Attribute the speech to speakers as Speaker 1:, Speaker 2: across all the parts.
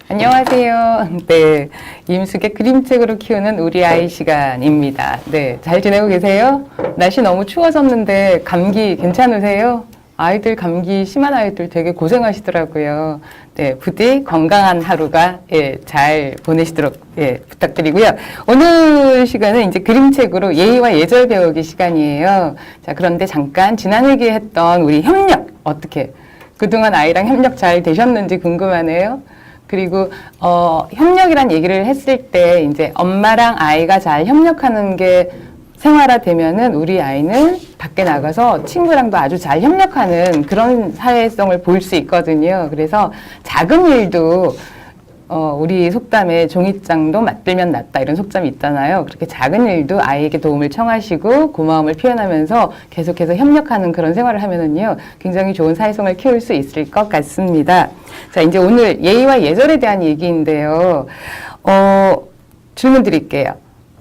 Speaker 1: 안녕하세요. 네, 임숙의 그림책으로 키우는 우리 아이 시간입니다. 네, 잘 지내고 계세요? 날씨 너무 추워졌는데 감기 괜찮으세요? 아이들 감기 심한 아이들 되게 고생하시더라고요. 네, 부디 건강한 하루가 잘 보내시도록 부탁드리고요. 오늘 시간은 이제 그림책으로 예의와 예절 배우기 시간이에요. 자, 그런데 잠깐 지난 회기에 했던 우리 협력 어떻게 그동안 아이랑 협력 잘 되셨는지 궁금하네요. 그리고 협력이란 얘기를 했을 때 이제 엄마랑 아이가 잘 협력하는 게 생활화되면은 우리 아이는 밖에 나가서 친구랑도 아주 잘 협력하는 그런 사회성을 볼 수 있거든요. 그래서 작은 일도 우리 속담에 종이장도 맞들면 낫다 이런 속담이 있잖아요. 그렇게 작은 일도 아이에게 도움을 청하시고 고마움을 표현하면서 계속해서 협력하는 그런 생활을 하면은요, 굉장히 좋은 사회성을 키울 수 있을 것 같습니다. 자, 이제 오늘 예의와 예절에 대한 얘기인데요. 질문 드릴게요.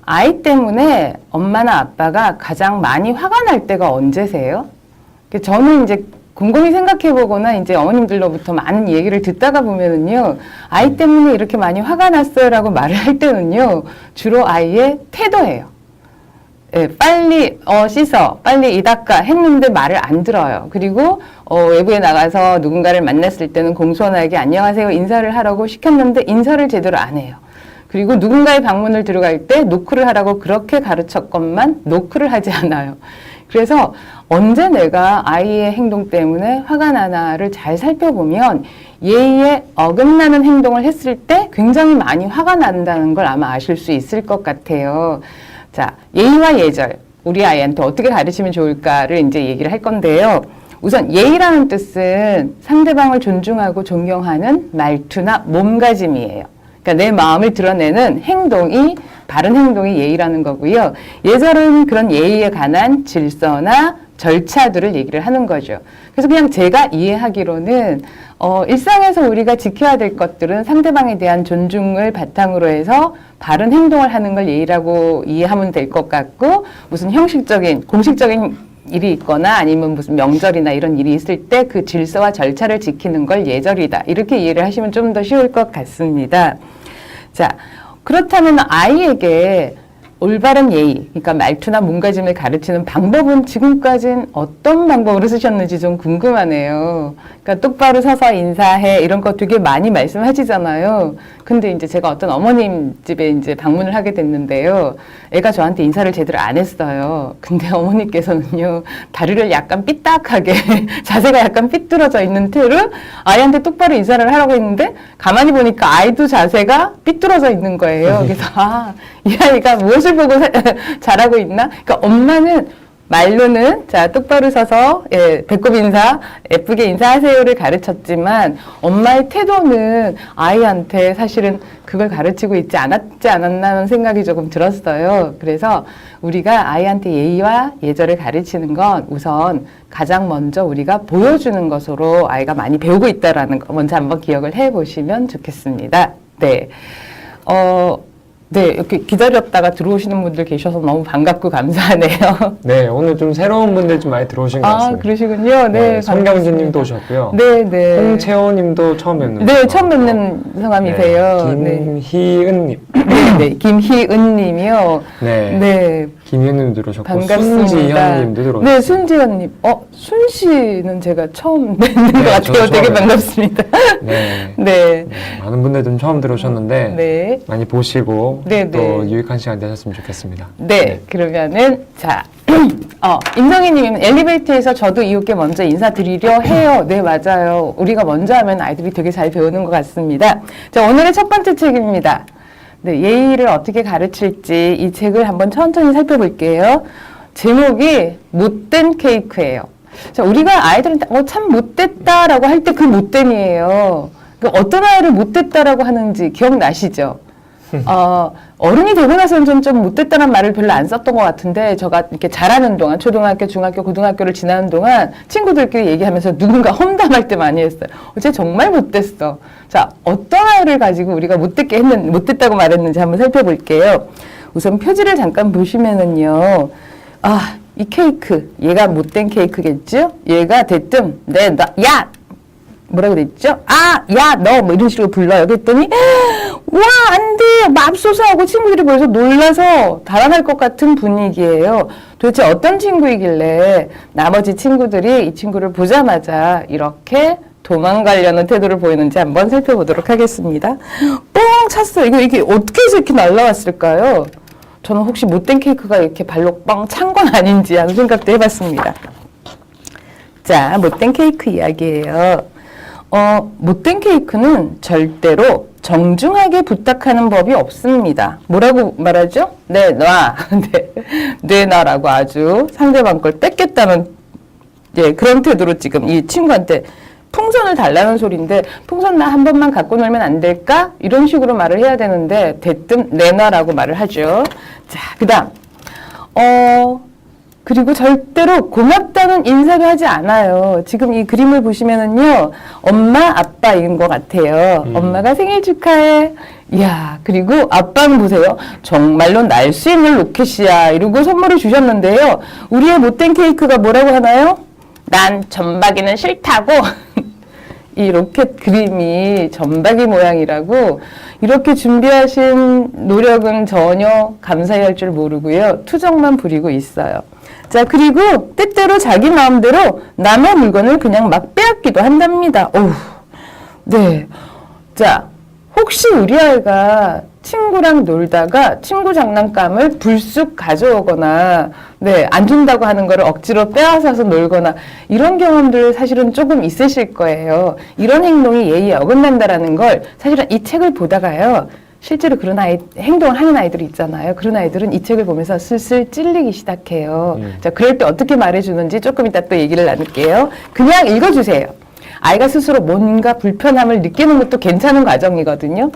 Speaker 1: 아이 때문에 엄마나 아빠가 가장 많이 화가 날 때가 언제세요? 저는 이제 곰곰이 생각해보거나 이제 어머님들로부터 많은 얘기를 듣다가 보면은요, 아이 때문에 이렇게 많이 화가 났어요 라고 말을 할 때는요, 주로 아이의 태도예요. 예, 빨리 씻어, 빨리 이 닦아 했는데 말을 안 들어요. 그리고 외부에 나가서 누군가를 만났을 때는 공손하게 안녕하세요 인사를 하라고 시켰는데 인사를 제대로 안 해요. 그리고 누군가의 방문을 들어갈 때 노크를 하라고 그렇게 가르쳤건만 노크를 하지 않아요. 그래서 언제 내가 아이의 행동 때문에 화가 나나를 잘 살펴보면 예의에 어긋나는 행동을 했을 때 굉장히 많이 화가 난다는 걸 아마 아실 수 있을 것 같아요. 자, 예의와 예절, 우리 아이한테 어떻게 가르치면 좋을까를 이제 얘기를 할 건데요. 우선 예의라는 뜻은 상대방을 존중하고 존경하는 말투나 몸가짐이에요. 그러니까 내 마음을 드러내는 행동이, 바른 행동이 예의라는 거고요. 예절은 그런 예의에 관한 질서나 절차들을 얘기를 하는 거죠. 그래서 그냥 제가 이해하기로는 일상에서 우리가 지켜야 될 것들은 상대방에 대한 존중을 바탕으로 해서 바른 행동을 하는 걸 예의라고 이해하면 될 것 같고, 무슨 형식적인, 공식적인 일이 있거나 아니면 무슨 명절이나 이런 일이 있을 때 그 질서와 절차를 지키는 걸 예절이다. 이렇게 이해를 하시면 좀 더 쉬울 것 같습니다. 자, 그렇다면 아이에게 올바른 예의, 그러니까 말투나 몸가짐을 가르치는 방법은 지금까지는 어떤 방법으로 쓰셨는지 좀 궁금하네요. 그러니까 똑바로 서서 인사해 이런 거 되게 많이 말씀하시잖아요. 근데 이제 제가 어떤 어머님 집에 이제 방문을 하게 됐는데요. 애가 저한테 인사를 제대로 안 했어요. 근데 어머니께서는요, 다리를 약간 삐딱하게 자세가 약간 삐뚤어져 있는 채로 아이한테 똑바로 인사를 하라고 했는데 가만히 보니까 아이도 자세가 삐뚤어져 있는 거예요. 그래서 이 아이가 무엇을 보고 잘하고 있나? 그러니까 엄마는 말로는 자 똑바로 서서 배꼽 인사, 예쁘게 인사하세요를 가르쳤지만 엄마의 태도는 아이한테 사실은 그걸 가르치고 있지 않았나 하는 생각이 조금 들었어요. 그래서 우리가 아이한테 예의와 예절을 가르치는 건 우선 가장 먼저 우리가 보여주는 것으로 아이가 많이 배우고 있다라는 거 먼저 한번 기억을 해보시면 좋겠습니다. 네. 네, 이렇게 기다렸다가 들어오시는 분들 계셔서 너무 반갑고 감사하네요.
Speaker 2: 네, 오늘 좀 새로운 분들 좀 많이 들어오신 것 같습니다.
Speaker 1: 아, 그러시군요. 네,
Speaker 2: 성경진 님도 오셨고요.
Speaker 1: 네, 네.
Speaker 2: 홍채원 님도 처음 뵙는
Speaker 1: 네, 처음 뵙는 성함이세요.
Speaker 2: 네, 김희은 님.
Speaker 1: 네, 네, 김희은 님이요.
Speaker 2: 네.
Speaker 1: 네.
Speaker 2: 김희은 님도 들어오셨고,
Speaker 1: 반갑습니다.
Speaker 2: 순지현 님도 들어오셨고.
Speaker 1: 네, 순지현 님. 순 씨는 제가 처음 뵙는 것 같아요.
Speaker 2: 저도
Speaker 1: 되게
Speaker 2: 처음
Speaker 1: 반갑습니다.
Speaker 2: 네.
Speaker 1: 네.
Speaker 2: 많은 분들도 처음 들어오셨는데,
Speaker 1: 네.
Speaker 2: 많이 보시고,
Speaker 1: 네,
Speaker 2: 또
Speaker 1: 네.
Speaker 2: 유익한 시간 되셨으면 좋겠습니다.
Speaker 1: 네, 그러면은, 자, 임성희님, 엘리베이터에서 저도 이웃께 먼저 인사드리려 해요. 네, 맞아요. 우리가 먼저 하면 아이들이 되게 잘 배우는 것 같습니다. 자, 오늘의 첫 번째 책입니다. 네, 예의를 어떻게 가르칠지 이 책을 한번 천천히 살펴볼게요. 제목이 못된 케이크예요. 자, 우리가 아이들한테 참 못됐다라고 할 때 그 못됨이에요. 그러니까 어떤 아이를 못됐다라고 하는지 기억나시죠? 어른이 되고 나서는 좀 못됐다는 말을 별로 안 썼던 것 같은데, 제가 이렇게 자라는 동안, 초등학교, 중학교, 고등학교를 지나는 동안 친구들끼리 얘기하면서 누군가 험담할 때 많이 했어요. 쟤 정말 못됐어. 자, 어떤 아이를 가지고 우리가 못됐다고 말했는지 한번 살펴볼게요. 우선 표지를 잠깐 보시면은요, 이 케이크, 얘가 못된 케이크겠죠? 얘가 대뜸, 야! 뭐라고 됐죠? 아, 야, 너, 뭐 이런 식으로 불러요. 그랬더니, 와, 안 돼! 맙소사하고 친구들이 벌써 놀라서 달아날 것 같은 분위기예요. 도대체 어떤 친구이길래 나머지 친구들이 이 친구를 보자마자 이렇게 도망가려는 태도를 보이는지 한번 살펴보도록 하겠습니다. 뻥 찼어요. 이게 어떻게 해서 이렇게 날라왔을까요? 저는 혹시 못된 케이크가 이렇게 발로 뻥 찬 건 아닌지 하는 생각도 해봤습니다. 자, 못된 케이크 이야기예요. 못된 케이크는 절대로 정중하게 부탁하는 법이 없습니다. 뭐라고 말하죠? 네, 놔. 내놔라고 아주 상대방 걸 뺏겠다는 그런 태도로 지금 이 친구한테 풍선을 달라는 소리인데 풍선 나 한 번만 갖고 놀면 안 될까? 이런 식으로 말을 해야 되는데 대뜸 내놔라고 말을 하죠. 자, 그 다음 그리고 절대로 고맙다는 인사를 하지 않아요. 지금 이 그림을 보시면은요, 엄마, 아빠인 것 같아요. 엄마가 생일 축하해. 이야, 그리고 아빠는 보세요. 정말로 날 수 있는 로켓이야. 이러고 선물을 주셨는데요. 우리의 못된 케이크가 뭐라고 하나요? 난 점박이는 싫다고. 이 로켓 그림이 점박이 모양이라고 이렇게 준비하신 노력은 전혀 감사히 할 줄 모르고요. 투정만 부리고 있어요. 자, 그리고 때때로 자기 마음대로 남의 물건을 그냥 막 빼앗기도 한답니다. 오우, 네. 자, 혹시 우리 아이가 친구랑 놀다가 친구 장난감을 불쑥 가져오거나, 네, 안 준다고 하는 거를 억지로 빼앗아서 놀거나, 이런 경험들 사실은 조금 있으실 거예요. 이런 행동이 예의에 어긋난다라는 걸 사실은 이 책을 보다가요, 실제로 그런 행동을 하는 아이들이 있잖아요. 그런 아이들은 이 책을 보면서 슬슬 찔리기 시작해요. 자, 그럴 때 어떻게 말해주는지 조금 이따 또 얘기를 나눌게요. 그냥 읽어주세요. 아이가 스스로 뭔가 불편함을 느끼는 것도 괜찮은 과정이거든요.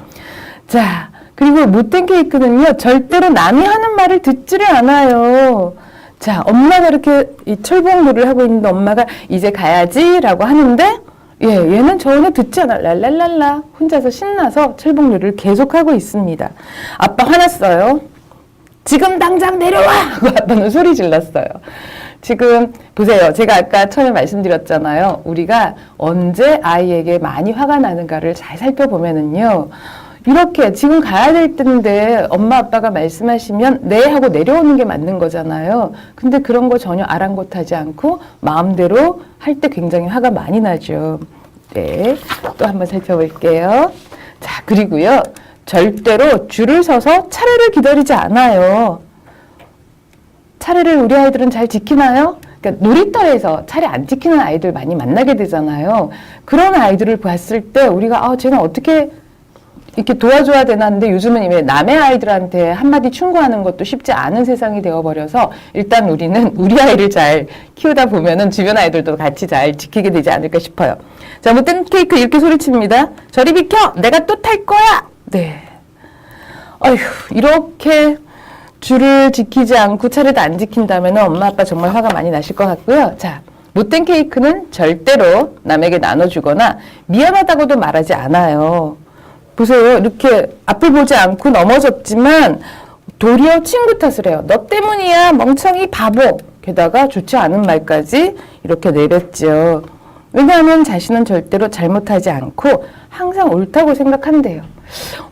Speaker 1: 자, 그리고 못된 케이크는요, 절대로 남이 하는 말을 듣지를 않아요. 자, 엄마가 이렇게 이 철봉놀이를 하고 있는데 엄마가 이제 가야지라고 하는데 얘는 전혀 듣지 않아. 랄랄랄라. 혼자서 신나서 철봉놀이를 계속하고 있습니다. 아빠 화났어요. 지금 당장 내려와! 하고 아빠는 소리 질렀어요. 지금 보세요. 제가 아까 처음에 말씀드렸잖아요. 우리가 언제 아이에게 많이 화가 나는가를 잘 살펴보면은요. 이렇게 지금 가야 될 텐데 엄마 아빠가 말씀하시면 네 하고 내려오는 게 맞는 거잖아요. 근데 그런 거 전혀 아랑곳하지 않고 마음대로 할 때 굉장히 화가 많이 나죠. 네, 또 한번 살펴볼게요. 자, 그리고요. 절대로 줄을 서서 차례를 기다리지 않아요. 차례를 우리 아이들은 잘 지키나요? 그러니까 놀이터에서 차례 안 지키는 아이들 많이 만나게 되잖아요. 그런 아이들을 봤을 때 우리가 쟤는 어떻게 이렇게 도와줘야 되나 하는데 요즘은 왜 남의 아이들한테 한마디 충고하는 것도 쉽지 않은 세상이 되어버려서 일단 우리는 우리 아이를 잘 키우다 보면은 주변 아이들도 같이 잘 지키게 되지 않을까 싶어요. 자, 못된 케이크 이렇게 소리칩니다. 저리 비켜! 내가 또 탈 거야! 네. 어휴, 이렇게 줄을 지키지 않고 차례도 안 지킨다면 엄마 아빠 정말 화가 많이 나실 것 같고요. 자, 못된 케이크는 절대로 남에게 나눠주거나 미안하다고도 말하지 않아요. 보세요. 이렇게 앞을 보지 않고 넘어졌지만 도리어 친구 탓을 해요. 너 때문이야 멍청이 바보. 게다가 좋지 않은 말까지 이렇게 내뱉죠. 왜냐하면 자신은 절대로 잘못하지 않고 항상 옳다고 생각한대요.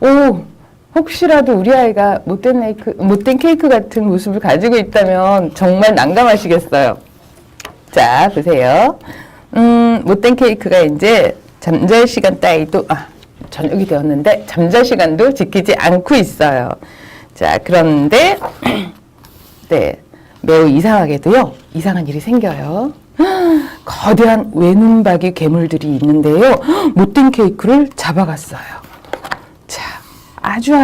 Speaker 1: 오, 혹시라도 우리 아이가 못된 케이크 같은 모습을 가지고 있다면 정말 난감하시겠어요. 자, 보세요. 못된 케이크가 이제 잠잘 시간 따위도 저녁이 되었는데 잠잘 시간도 지키지 않고 있어요. 자, 그런데 네, 매우 이상하게도요. 이상한 일이 생겨요. 거대한 외눈박이 괴물들이 있는데요. 못된 케이크를 잡아갔어요. 자, 아주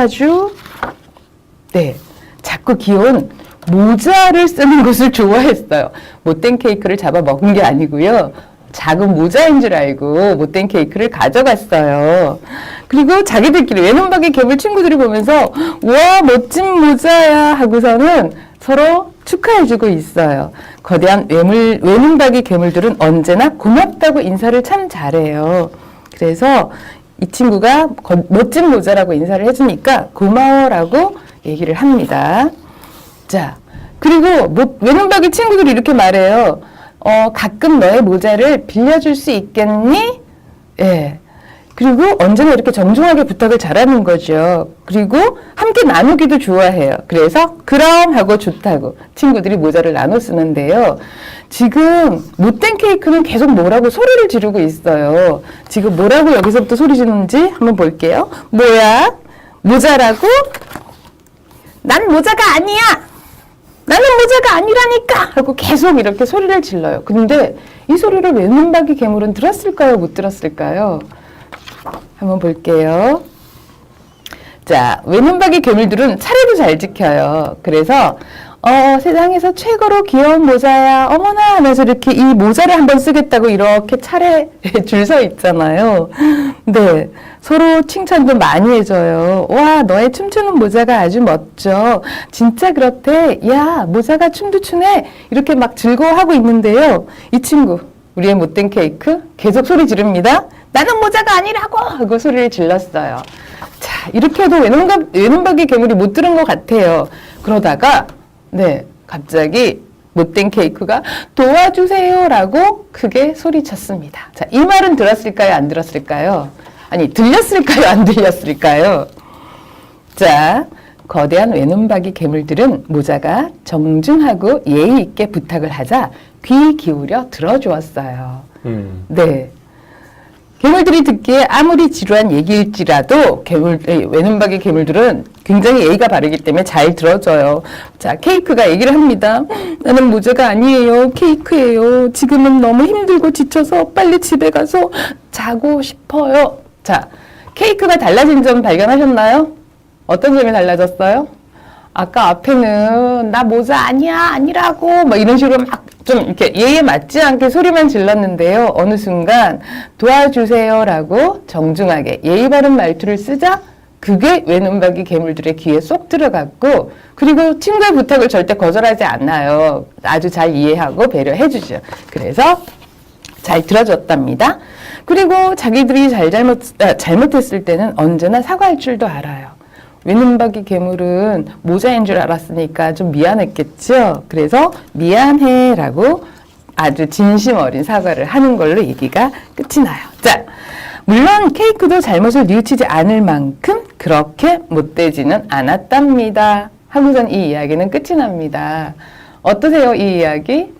Speaker 1: 네, 작고 귀여운 모자를 쓰는 것을 좋아했어요. 못된 케이크를 잡아 먹은 게 아니고요. 작은 모자인 줄 알고 못된 케이크를 가져갔어요. 그리고 자기들끼리 외눈박이 괴물 친구들이 보면서 와 멋진 모자야 하고서는 서로 축하해주고 있어요. 거대한 외눈박이 괴물들은 언제나 고맙다고 인사를 참 잘해요. 그래서 이 친구가 멋진 모자라고 인사를 해주니까 고마워라고 얘기를 합니다. 자, 그리고 외눈박이 친구들이 이렇게 말해요. 가끔 너의 모자를 빌려줄 수 있겠니? 예. 그리고 언제나 이렇게 정중하게 부탁을 잘하는 거죠. 그리고 함께 나누기도 좋아해요. 그래서 그럼 하고 좋다고 친구들이 모자를 나눠 쓰는데요. 지금 못된 케이크는 계속 뭐라고 소리를 지르고 있어요. 지금 뭐라고 여기서부터 소리 지르는지 한번 볼게요. 뭐야? 모자라고? 난 모자가 아니야! 나는 모자가 아니라니까! 하고 계속 이렇게 소리를 질러요. 근데 이 소리를 외눈박이 괴물은 들었을까요? 못 들었을까요? 한번 볼게요. 자, 외눈박이 괴물들은 차례도 잘 지켜요. 그래서 세상에서 최고로 귀여운 모자야 어머나 하면서 이렇게 이 모자를 한번 쓰겠다고 이렇게 차례 줄 서 있잖아요. 네, 서로 칭찬도 많이 해줘요. 와, 너의 춤추는 모자가 아주 멋져. 진짜 그렇대. 야, 모자가 춤도 추네. 이렇게 막 즐거워하고 있는데요. 이 친구, 우리의 못된 케이크 계속 소리 지릅니다. 나는 모자가 아니라고 하고 소리를 질렀어요. 자, 이렇게 해도 외눈박이 괴물이 못 들은 것 같아요. 그러다가 네, 갑자기 못된 케이크가 도와주세요라고 크게 소리쳤습니다. 자, 이 말은 들었을까요? 안 들었을까요? 아니, 들렸을까요? 안 들렸을까요? 자, 거대한 외눈박이 괴물들은 모자가 정중하고 예의 있게 부탁을 하자 귀 기울여 들어주었어요. 네. 괴물들이 듣기에 아무리 지루한 얘기일지라도 외눈박이 괴물들은 굉장히 예의가 바르기 때문에 잘 들어줘요. 자, 케이크가 얘기를 합니다. 나는 모자가 아니에요. 케이크예요. 지금은 너무 힘들고 지쳐서 빨리 집에 가서 자고 싶어요. 자, 케이크가 달라진 점 발견하셨나요? 어떤 점이 달라졌어요? 아까 앞에는 나 모자 아니야, 아니라고 막 이런 식으로 막 좀 이렇게 예의에 맞지 않게 소리만 질렀는데요. 어느 순간 도와주세요라고 정중하게 예의 바른 말투를 쓰자 그게 외눈박이 괴물들의 귀에 쏙 들어갔고 그리고 친구의 부탁을 절대 거절하지 않아요. 아주 잘 이해하고 배려해 주죠. 그래서 잘 들어줬답니다. 그리고 자기들이 잘못했을 때는 언제나 사과할 줄도 알아요. 외눈박이 괴물은 모자인 줄 알았으니까 좀 미안했겠죠. 그래서 미안해라고 아주 진심 어린 사과를 하는 걸로 얘기가 끝이 나요. 자, 물론 케이크도 잘못을 뉘우치지 않을 만큼 그렇게 못되지는 않았답니다. 하고선 이 이야기는 끝이 납니다. 어떠세요, 이 이야기?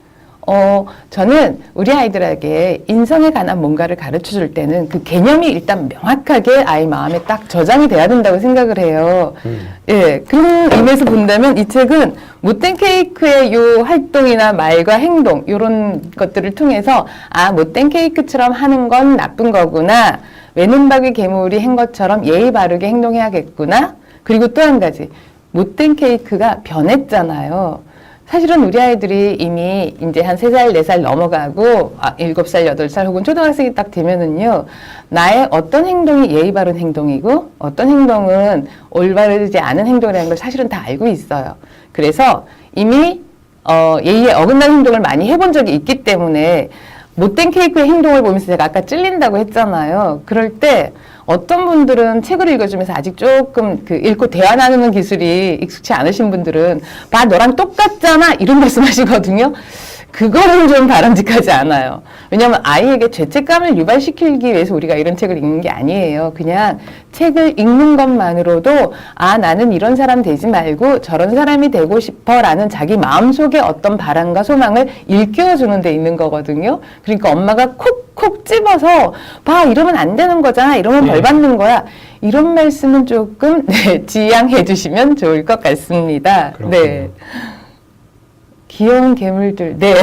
Speaker 1: 저는 우리 아이들에게 인성에 관한 뭔가를 가르쳐 줄 때는 그 개념이 일단 명확하게 아이 마음에 딱 저장이 돼야 된다고 생각을 해요. 예, 그런 의미에서 본다면 이 책은 못된 케이크의 요 활동이나 말과 행동, 요런 것들을 통해서 아, 못된 케이크처럼 하는 건 나쁜 거구나. 외눈박이 괴물이 한 것처럼 예의 바르게 행동해야겠구나. 그리고 또 한 가지, 못된 케이크가 변했잖아요. 사실은 우리 아이들이 이미 이제 한 3살, 4살 넘어가고 7살, 8살 혹은 초등학생이 딱 되면은요. 나의 어떤 행동이 예의 바른 행동이고 어떤 행동은 올바르지 않은 행동이라는 걸 사실은 다 알고 있어요. 그래서 이미 예의에 어긋나는 행동을 많이 해본 적이 있기 때문에 못된 케이크의 행동을 보면서 제가 아까 찔린다고 했잖아요. 그럴 때 어떤 분들은 책을 읽어주면서 아직 조금 읽고 대화 나누는 기술이 익숙치 않으신 분들은 봐, 너랑 똑같잖아 이런 말씀하시거든요. 그거는 좀 바람직하지 않아요. 왜냐하면 아이에게 죄책감을 유발시키기 위해서 우리가 이런 책을 읽는 게 아니에요. 그냥 책을 읽는 것만으로도 아, 나는 이런 사람 되지 말고 저런 사람이 되고 싶어 라는 자기 마음속에 어떤 바람과 소망을 일깨워주는 데 있는 거거든요. 그러니까 엄마가 콕콕 집어서 봐, 이러면 안 되는 거잖아. 이러면 벌 받는 거야. 이런 말씀은 조금 지양해 주시면 좋을 것 같습니다.
Speaker 2: 그렇군요.
Speaker 1: 네. 귀여운 괴물들. 네.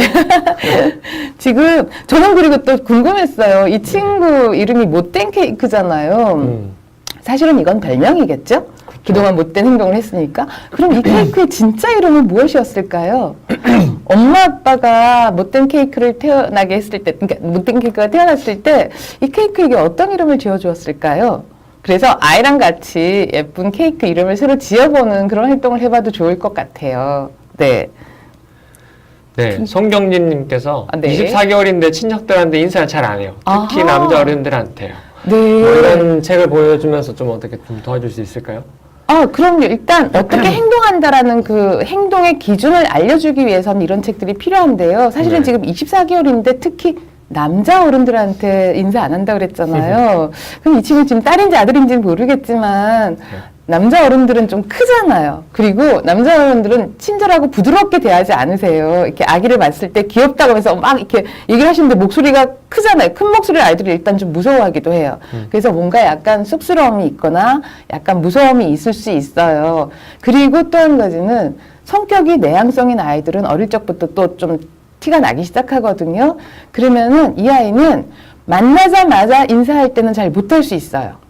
Speaker 1: 지금 저는 그리고 또 궁금했어요. 이 친구 이름이 못된 케이크잖아요. 사실은 이건 별명이겠죠? 그동안 못된 행동을 했으니까. 그럼 이 케이크의 진짜 이름은 무엇이었을까요? 엄마 아빠가 못된 케이크를 태어나게 했을 때, 그러니까 못된 케이크가 태어났을 때 이 케이크에게 어떤 이름을 지어주었을까요? 그래서 아이랑 같이 예쁜 케이크 이름을 새로 지어보는 그런 활동을 해봐도 좋을 것 같아요. 네.
Speaker 2: 네, 송경진님께서
Speaker 1: 네.
Speaker 2: 24개월인데 친척들한테 인사를 잘 안 해요. 특히
Speaker 1: 아하.
Speaker 2: 남자 어른들한테요.
Speaker 1: 네.
Speaker 2: 뭐 이런 책을 보여주면서 좀 어떻게 좀 도와줄 수 있을까요?
Speaker 1: 그럼요. 일단 어떻게 행동한다라는 그 행동의 기준을 알려주기 위해서는 이런 책들이 필요한데요. 사실은
Speaker 2: 네.
Speaker 1: 지금 24개월인데 특히 남자 어른들한테 인사 안 한다 그랬잖아요. 그럼 이 친구 지금 딸인지 아들인지는 모르겠지만 남자 어른들은 좀 크잖아요. 그리고 남자 어른들은 친절하고 부드럽게 대하지 않으세요. 이렇게 아기를 봤을 때 귀엽다고 하면서 막 이렇게 얘기를 하시는데 목소리가 크잖아요. 큰 목소리를 아이들이 일단 좀 무서워하기도 해요. 그래서 뭔가 약간 쑥스러움이 있거나 약간 무서움이 있을 수 있어요. 그리고 또 한 가지는 성격이 내향성인 아이들은 어릴 적부터 또 좀 티가 나기 시작하거든요. 그러면은 이 아이는 만나자마자 인사할 때는 잘 못할 수 있어요.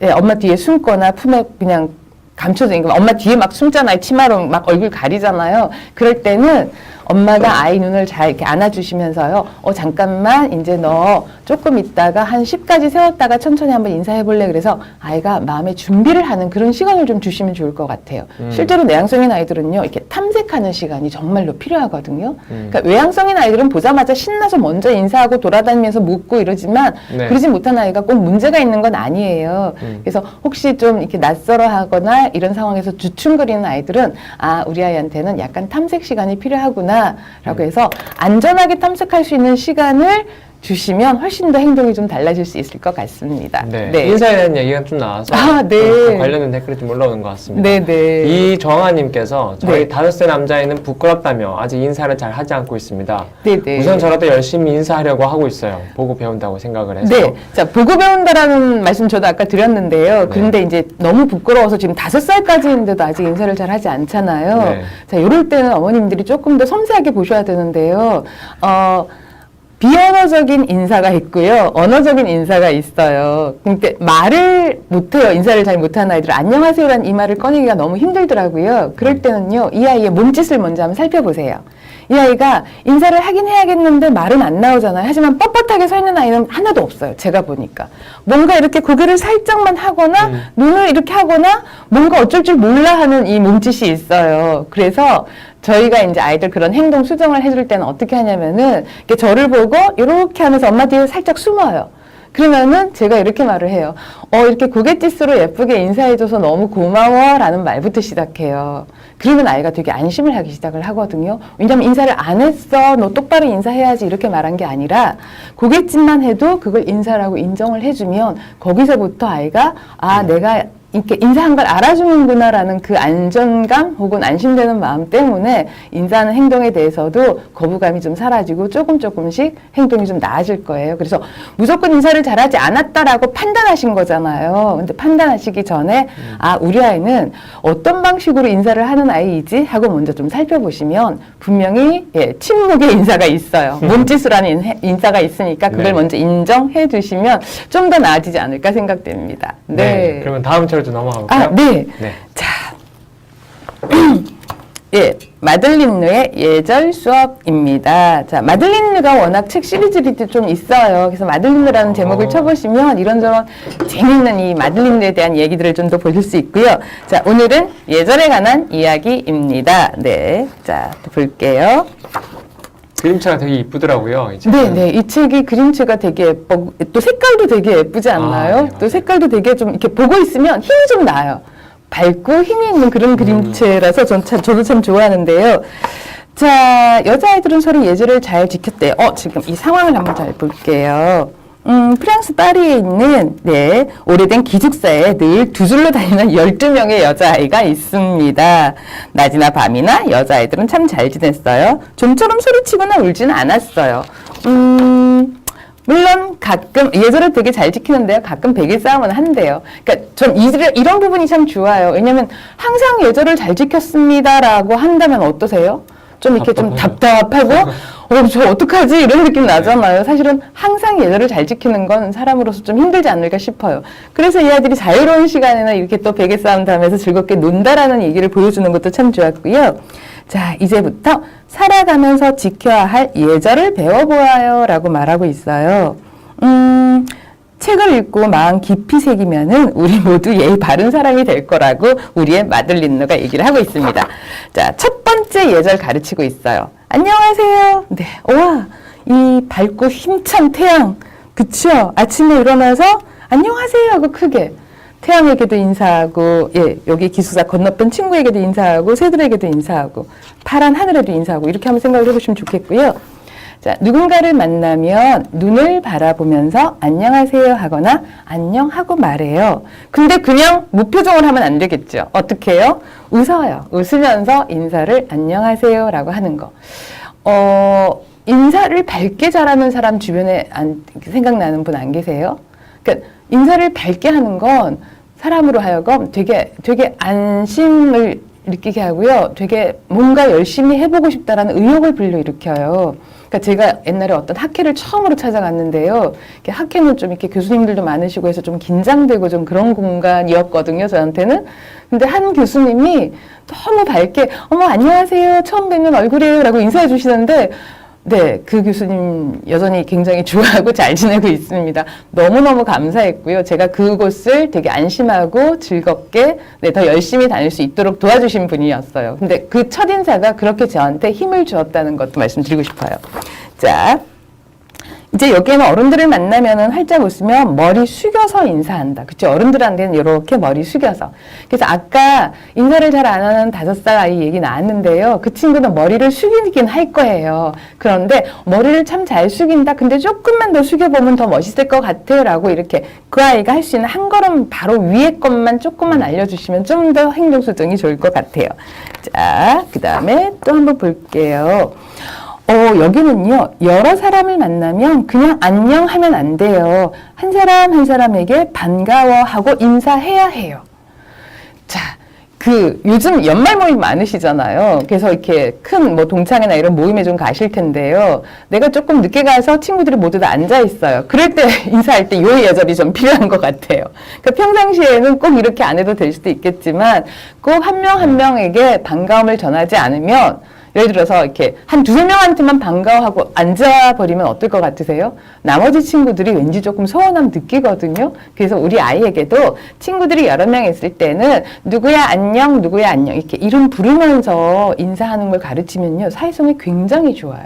Speaker 1: 예, 엄마 뒤에 숨거나 품에 그냥 감춰져 있는 거. 엄마 뒤에 막 숨잖아요. 치마로 막 얼굴 가리잖아요. 그럴 때는 엄마가 아이 눈을 잘 이렇게 안아주시면서요. 잠깐만, 이제 너 조금 있다가 한 10까지 세웠다가 천천히 한번 인사해볼래? 그래서 아이가 마음의 준비를 하는 그런 시간을 좀 주시면 좋을 것 같아요. 실제로 내향성인 아이들은요, 이렇게 탐색하는 시간이 정말로 필요하거든요. 그러니까 외향성인 아이들은 보자마자 신나서 먼저 인사하고 돌아다니면서 묻고 이러지만
Speaker 2: 네.
Speaker 1: 그러지 못한 아이가 꼭 문제가 있는 건 아니에요. 그래서 혹시 좀 이렇게 낯설어 하거나 이런 상황에서 주춤거리는 아이들은 아, 우리 아이한테는 약간 탐색 시간이 필요하구나 라고 해서 안전하게 탐색할 수 있는 시간을 주시면 훨씬 더 행동이 좀 달라질 수 있을 것 같습니다.
Speaker 2: 네. 인사에 대한 얘기가 좀 나와서
Speaker 1: 네.
Speaker 2: 관련된 댓글이 좀 올라오는 것 같습니다.
Speaker 1: 네네.
Speaker 2: 이정아님께서 저희
Speaker 1: 네.
Speaker 2: 5살 남자아이는 부끄럽다며 아직 인사를 잘 하지 않고 있습니다.
Speaker 1: 네네.
Speaker 2: 우선 저라도 열심히 인사하려고 하고 있어요. 보고 배운다고 생각을 해서.
Speaker 1: 네. 자, 보고 배운다라는 말씀 저도 아까 드렸는데요. 그런데 이제 너무 부끄러워서 지금 5살까지인데도 아직 인사를 잘 하지 않잖아요.
Speaker 2: 네.
Speaker 1: 자, 이럴 때는 어머님들이 조금 더 섬세하게 보셔야 되는데요. 비언어적인 인사가 있고요. 언어적인 인사가 있어요. 그러니까 말을 못해요. 인사를 잘 못하는 아이들은 안녕하세요라는 이 말을 꺼내기가 너무 힘들더라고요. 그럴 때는요. 이 아이의 몸짓을 먼저 한번 살펴보세요. 이 아이가 인사를 하긴 해야겠는데 말은 안 나오잖아요. 하지만 뻣뻣하게 서 있는 아이는 하나도 없어요. 제가 보니까. 뭔가 이렇게 고개를 살짝만 하거나 눈을 이렇게 하거나 뭔가 어쩔 줄 몰라 하는 이 몸짓이 있어요. 그래서 저희가 이제 아이들 그런 행동 수정을 해줄 때는 어떻게 하냐면은 이렇게 저를 보고 이렇게 하면서 엄마 뒤에 살짝 숨어요. 그러면은 제가 이렇게 말을 해요. 이렇게 고갯짓으로 예쁘게 인사해줘서 너무 고마워 라는 말부터 시작해요. 그러면 아이가 되게 안심을 하기 시작을 하거든요. 왜냐면 인사를 안 했어. 너 똑바로 인사해야지 이렇게 말한 게 아니라 고갯짓만 해도 그걸 인사라고 인정을 해주면 거기서부터 아이가 아, 내가 이렇게 인사한 걸 알아주는구나라는 그 안전감 혹은 안심되는 마음 때문에 인사하는 행동에 대해서도 거부감이 좀 사라지고 조금씩 행동이 좀 나아질 거예요. 그래서 무조건 인사를 잘하지 않았다라고 판단하신 거잖아요. 근데 판단하시기 전에 아, 우리 아이는 어떤 방식으로 인사를 하는 아이이지 하고 먼저 좀 살펴보시면 분명히 침묵의 인사가 있어요. 몸짓으로 하는 인사가 있으니까 그걸
Speaker 2: 네.
Speaker 1: 먼저 인정해 주시면 좀 더 나아지지 않을까 생각됩니다.
Speaker 2: 네. 그러면 다음 차례 좀 넘어가 볼까요?
Speaker 1: 아, 네.
Speaker 2: 네.
Speaker 1: 자, 예, 마들린느의 예절 수업입니다. 자, 마들린느가 워낙 책 시리즈들이 좀 있어요. 그래서 마들린느라는 제목을 쳐보시면 이런저런 재밌는 이 마들린느에 대한 얘기들을 좀 더 보실 수 있고요. 자, 오늘은 예절에 관한 이야기입니다. 네, 자, 또 볼게요.
Speaker 2: 그림체가 되게 이쁘더라고요. 이
Speaker 1: 네,
Speaker 2: 책은.
Speaker 1: 네. 이 책이 그림체가 되게 예뻐, 또 색깔도 되게 예쁘지 않나요?
Speaker 2: 네,
Speaker 1: 또
Speaker 2: 맞아요.
Speaker 1: 색깔도 되게 좀 이렇게 보고 있으면 힘이 좀 나요. 밝고 힘이 있는 그런 그림체라서 저도 참 좋아하는데요. 자, 여자아이들은 서로 예절을 잘 지켰대요. 지금 이 상황을 한번 잘 볼게요. 프랑스 파리에 있는, 네, 오래된 기숙사에 늘 두 줄로 다니는 12명의 여자아이가 있습니다. 낮이나 밤이나 여자아이들은 참 잘 지냈어요. 좀처럼 소리치거나 울지는 않았어요. 물론 가끔 예절을 되게 잘 지키는데요. 가끔 베개 싸움은 한대요. 그러니까 전 이런 부분이 참 좋아요. 왜냐면 항상 예절을 잘 지켰습니다라고 한다면 어떠세요? 좀 이렇게 좀 답답하고 저 어떡하지? 이런 느낌 나잖아요. 사실은 항상 예절을 잘 지키는 건 사람으로서 좀 힘들지 않을까 싶어요. 그래서 이 아이들이 자유로운 시간에나 이렇게 또 베개 싸움 하면서 즐겁게 논다라는 얘기를 보여주는 것도 참 좋았고요. 자, 이제부터 살아가면서 지켜야 할 예절을 배워보아요 라고 말하고 있어요. 책을 읽고 마음 깊이 새기면은 우리 모두 예의 바른 사람이 될 거라고 우리의 마들린느가 얘기를 하고 있습니다. 자, 첫 번째 예절 가르치고 있어요. 안녕하세요. 네, 와, 이 밝고 힘찬 태양, 그쵸? 아침에 일어나서 안녕하세요 하고 크게 태양에게도 인사하고, 예, 여기 기숙사 건너편 친구에게도 인사하고, 새들에게도 인사하고, 파란 하늘에도 인사하고, 이렇게 한번 생각을 해보시면 좋겠고요. 자, 누군가를 만나면 눈을 바라보면서 안녕하세요 하거나 안녕하고 말해요. 근데 그냥 무표정을 하면 안 되겠죠. 어떻게 해요? 웃어요. 웃으면서 인사를 안녕하세요 라고 하는 거. 인사를 밝게 잘하는 사람 주변에 생각나는 분 안 계세요? 그러니까 인사를 밝게 하는 건 사람으로 하여금 되게 안심을 느끼게 하고요. 되게 뭔가 열심히 해보고 싶다라는 의욕을 불러일으켜요. 그러니까 제가 옛날에 어떤 학회를 처음으로 찾아갔는데요. 학회는 좀 이렇게 교수님들도 많으시고 해서 좀 긴장되고 좀 그런 공간이었거든요, 저한테는. 근데 한 교수님이 너무 밝게, 어머, 안녕하세요. 처음 뵙는 얼굴이에요. 라고 인사해 주시는데, 네, 그 교수님 여전히 굉장히 좋아하고 잘 지내고 있습니다. 너무너무 감사했고요. 제가 그곳을 되게 안심하고 즐겁게 더 열심히 다닐 수 있도록 도와주신 분이었어요. 근데 그 첫인사가 그렇게 저한테 힘을 주었다는 것도 말씀드리고 싶어요. 자, 이제 여기에는 어른들을 만나면은 활짝 웃으면 머리 숙여서 인사한다. 그쵸? 어른들한테는 이렇게 머리 숙여서. 그래서 아까 인사를 잘 안 하는 5살 아이 얘기 나왔는데요. 그 친구는 머리를 숙이긴 할 거예요. 그런데 머리를 참 잘 숙인다. 근데 조금만 더 숙여보면 더 멋있을 것 같아요. 라고 이렇게 그 아이가 할 수 있는 한 걸음 바로 위에 것만 조금만 알려주시면 좀 더 행동수정이 좋을 것 같아요. 자, 그 다음에 또 한번 볼게요. 여기는요, 여러 사람을 만나면 그냥 안녕하면 안 돼요. 한 사람 한 사람에게 반가워하고 인사해야 해요. 자, 요즘 연말 모임 많으시잖아요. 그래서 이렇게 큰 동창회나 이런 모임에 좀 가실 텐데요. 내가 조금 늦게 가서 친구들이 모두 다 앉아 있어요. 그럴 때 인사할 때 요 예절이 좀 필요한 것 같아요. 그러니까 평상시에는 꼭 이렇게 안 해도 될 수도 있겠지만 꼭 한 명 한 명에게 반가움을 전하지 않으면 예를 들어서 이렇게 한 2~3명한테만 반가워하고 앉아버리면 어떨 것 같으세요? 나머지 친구들이 왠지 조금 서운함 느끼거든요. 그래서 우리 아이에게도 친구들이 여러 명 있을 때는 누구야 안녕 누구야 안녕 이렇게 이름 부르면서 인사하는 걸 가르치면요. 사회성이 굉장히 좋아요.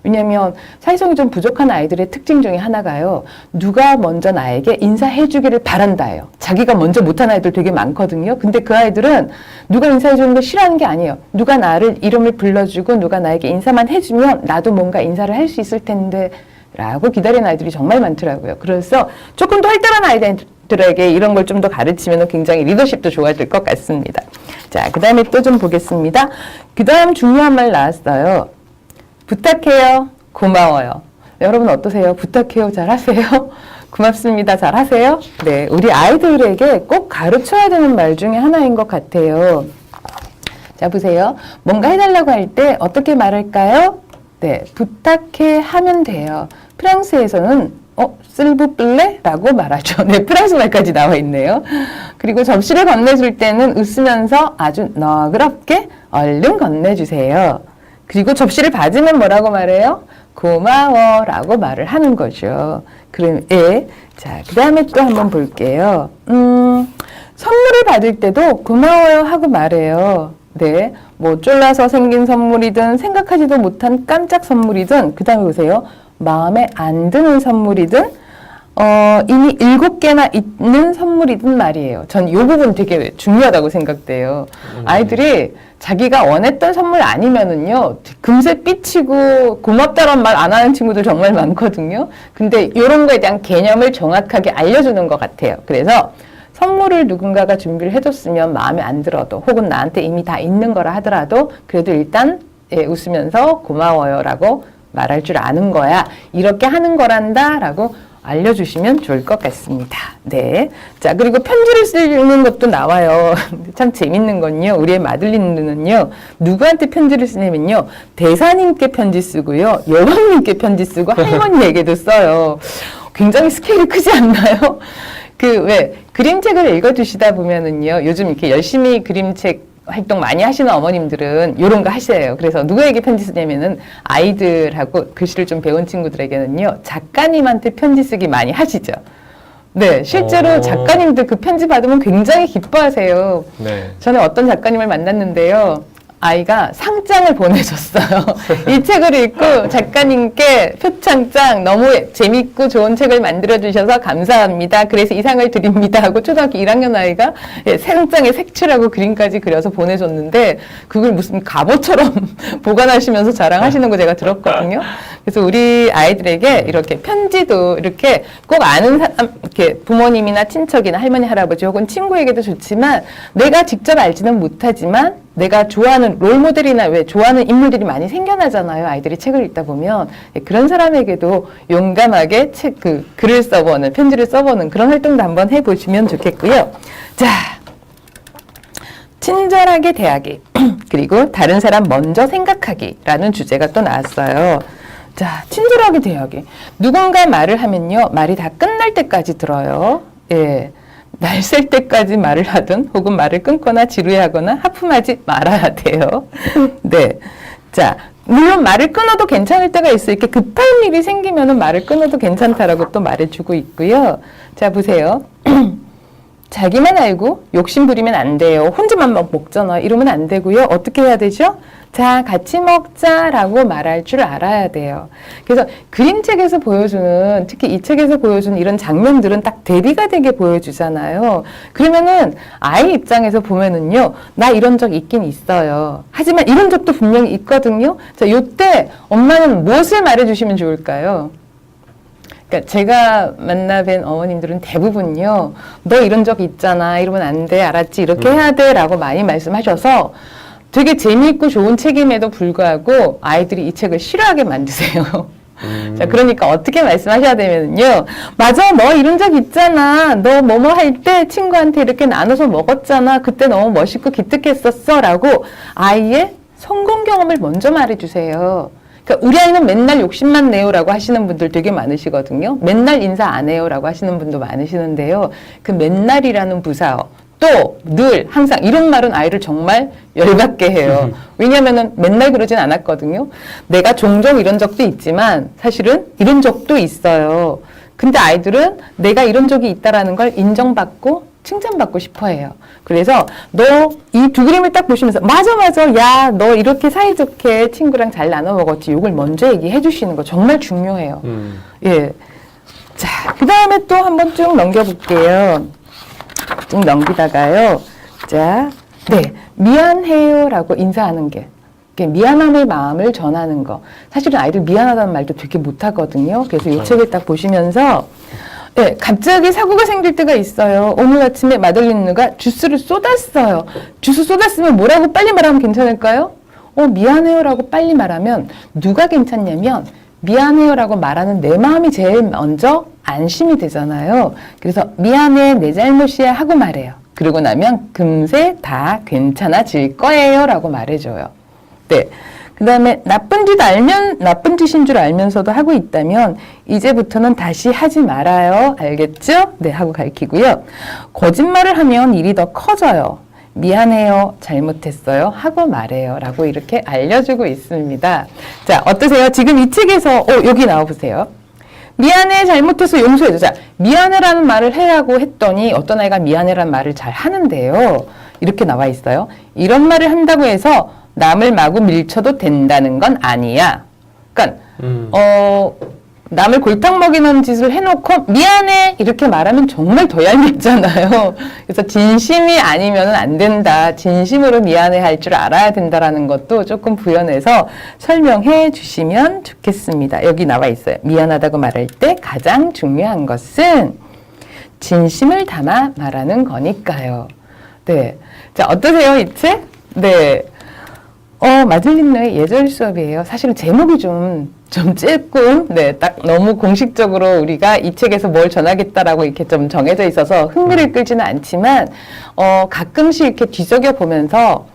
Speaker 1: 왜냐하면 사회성이 좀 부족한 아이들의 특징 중에 하나가요. 누가 먼저 나에게 인사해 주기를 바란다예요. 자기가 먼저 못한 아이들 되게 많거든요. 근데 그 아이들은 누가 인사해 주는 걸 싫어하는 게 아니에요. 누가 나를 이름을 불러주고 누가 나에게 인사만 해주면 나도 뭔가 인사를 할 수 있을 텐데 라고 기다리는 아이들이 정말 많더라고요. 그래서 조금 더 활달한 아이들에게 이런 걸 좀 더 가르치면 굉장히 리더십도 좋아질 것 같습니다. 자, 그 다음에 또 좀 보겠습니다. 그 다음 중요한 말 나왔어요. 부탁해요. 고마워요. 여러분 어떠세요? 부탁해요. 잘하세요? 고맙습니다. 잘하세요? 네, 우리 아이들에게 꼭 가르쳐야 되는 말 중에 하나인 것 같아요. 자, 보세요. 뭔가 해달라고 할 때 어떻게 말할까요? 네, 부탁해 하면 돼요. 프랑스에서는 쓸부플레? 라고 말하죠. 네, 프랑스 말까지 나와 있네요. 그리고 접시를 건네줄 때는 웃으면서 아주 너그럽게 얼른 건네주세요. 그리고 접시를 받으면 뭐라고 말해요? 고마워 라고 말을 하는 거죠. 그럼, 자, 그 다음에 또 한번 볼게요. 선물을 받을 때도 고마워요 하고 말해요. 네. 쫄라서 생긴 선물이든 생각하지도 못한 깜짝 선물이든, 그 다음에 보세요. 마음에 안 드는 선물이든, 이미 7개나 있는 선물이든 말이에요. 전 이 부분 되게 중요하다고 생각돼요. 아이들이 자기가 원했던 선물 아니면은요, 금세 삐치고 고맙다란 말 안 하는 친구들 정말 많거든요. 근데 이런 거에 대한 개념을 정확하게 알려주는 것 같아요. 그래서 선물을 누군가가 준비를 해줬으면 마음에 안 들어도 혹은 나한테 이미 다 있는 거라 하더라도 그래도 일단 웃으면서 고마워요라고 말할 줄 아는 거야. 이렇게 하는 거란다 라고 알려주시면 좋을 것 같습니다. 네. 자, 그리고 편지를 쓰는 것도 나와요. 참 재밌는 건요. 우리의 마들린느는요. 누구한테 편지를 쓰냐면요. 대사님께 편지 쓰고요. 여왕님께 편지 쓰고 할머니에게도 써요. 굉장히 스케일이 크지 않나요? 그림책을 읽어주시다 보면은요. 요즘 이렇게 열심히 그림책 활동 많이 하시는 어머님들은 이런 거 하셔요. 그래서 누구에게 편지 쓰냐면은 아이들하고 글씨를 좀 배운 친구들에게는요. 작가님한테 편지 쓰기 많이 하시죠. 네, 실제로 작가님들 그 편지 받으면 굉장히 기뻐하세요.
Speaker 2: 네.
Speaker 1: 저는 어떤 작가님을 만났는데요. 아이가 상장을 보내줬어요. 이 책을 읽고 작가님께 표창장 너무 재밌고 좋은 책을 만들어주셔서 감사합니다. 그래서 이 상을 드립니다 하고 초등학교 1학년 아이가 상장에 색칠하고 그림까지 그려서 보내줬는데 그걸 무슨 갑오처럼 보관하시면서 자랑하시는 거 제가 들었거든요. 그래서 우리 아이들에게 이렇게 편지도 이렇게 꼭 아는 사람, 이렇게 부모님이나 친척이나 할머니, 할아버지 혹은 친구에게도 좋지만 내가 직접 알지는 못하지만 내가 좋아하는 롤모델이나 왜 좋아하는 인물들이 많이 생겨나잖아요. 아이들이 책을 읽다 보면 그런 사람에게도 용감하게 글을 써보는 편지를 써보는 그런 활동도 한번 해보시면 좋겠고요. 자, 친절하게 대하기 그리고 다른 사람 먼저 생각하기라는 주제가 또 나왔어요. 자, 친절하게 대하기. 누군가 말을 하면요, 말이 다 끝날 때까지 들어요. 예. 날 셀 때까지 말을 하든 혹은 말을 끊거나 지루해하거나 하품하지 말아야 돼요. 네. 자, 물론 말을 끊어도 괜찮을 때가 있어요. 이렇게 급한 일이 생기면은 말을 끊어도 괜찮다라고 또 말해주고 있고요. 자, 보세요. 자기만 알고 욕심 부리면 안 돼요. 혼자만 막 먹잖아. 이러면 안 되고요. 어떻게 해야 되죠? 자, 같이 먹자라고 말할 줄 알아야 돼요. 그래서 그림책에서 보여주는, 특히 이 책에서 보여주는 이런 장면들은 딱 대비가 되게 보여주잖아요. 그러면은 아이 입장에서 보면은요, 나 이런 적 있긴 있어요. 하지만 이런 적도 분명히 있거든요. 자, 요때 엄마는 무엇을 말해주시면 좋을까요? 그러니까 제가 만나뵌 어머님들은 대부분요, 너 이런 적 있잖아. 이러면 안 돼. 알았지? 이렇게 해야 돼. 라고 많이 말씀하셔서 되게 재미있고 좋은 책임에도 불구하고 아이들이 이 책을 싫어하게 만드세요. 자, 그러니까 어떻게 말씀하셔야 되면요. 맞아, 너 이런 적 있잖아. 너 뭐뭐 할 때 친구한테 이렇게 나눠서 먹었잖아. 그때 너무 멋있고 기특했었어. 라고 아이의 성공 경험을 먼저 말해주세요. 그러니까 우리 아이는 맨날 욕심만 내요라고 하시는 분들 되게 많으시거든요. 맨날 인사 안 해요라고 하시는 분도 많으시는데요. 그 맨날이라는 부사어 또, 늘, 항상 이런 말은 아이를 정말 열받게 해요. 왜냐면은 맨날 그러진 않았거든요. 내가 종종 이런 적도 있지만 사실은 이런 적도 있어요. 근데 아이들은 내가 이런 적이 있다라는 걸 인정받고 칭찬받고 싶어 해요. 그래서 너 이 두 그림을 딱 보시면서 맞아, 야, 너 이렇게 사이좋게 친구랑 잘 나눠 먹었지. 이걸 먼저 얘기해 주시는 거 정말 중요해요. 예. 자, 그 다음에 또 한번 쭉 넘겨볼게요. 쭉 넘기다가요. 자, 네, 미안해요라고 인사하는 게 미안함의 마음을 전하는 거. 사실은 아이들 미안하다는 말도 되게 못하거든요. 그래서 이 책을 딱 보시면서 네, 갑자기 사고가 생길 때가 있어요. 오늘 아침에 마들린 누가 주스를 쏟았어요. 주스 쏟았으면 뭐라고 빨리 말하면 괜찮을까요? 미안해요라고 빨리 말하면 누가 괜찮냐면 미안해요라고 말하는 내 마음이 제일 먼저 안심이 되잖아요. 그래서 미안해, 내 잘못이야 하고 말해요. 그러고 나면 금세 다 괜찮아질 거예요 라고 말해줘요. 네. 그 다음에 나쁜 짓인 줄 알면서도 하고 있다면 이제부터는 다시 하지 말아요. 알겠죠? 네, 하고 가르치고요. 거짓말을 하면 일이 더 커져요. 미안해요, 잘못했어요 하고 말해요 라고 이렇게 알려주고 있습니다. 자, 어떠세요? 지금 이 책에서 여기 나와보세요. 미안해, 잘못해서 용서해줘. 자, 미안해라는 말을 해라고 했더니 어떤 아이가 미안해라는 말을 잘 하는데요. 이렇게 나와 있어요. 이런 말을 한다고 해서 남을 마구 밀쳐도 된다는 건 아니야. 그러니까 남을 골탕 먹이는 짓을 해놓고 미안해 이렇게 말하면 정말 더 얄밉잖아요. 그래서 진심이 아니면 안 된다. 진심으로 미안해 할 줄 알아야 된다라는 것도 조금 부연해서 설명해 주시면 좋겠습니다. 여기 나와 있어요. 미안하다고 말할 때 가장 중요한 것은 진심을 담아 말하는 거니까요. 네. 자, 어떠세요, 이 책? 네. 마들린의 예절 수업이에요. 사실은 제목이 좀 조금, 네, 딱 너무 공식적으로 우리가 이 책에서 뭘 전하겠다라고 이렇게 좀 정해져 있어서 흥미를 끌지는 않지만, 가끔씩 이렇게 뒤적여 보면서,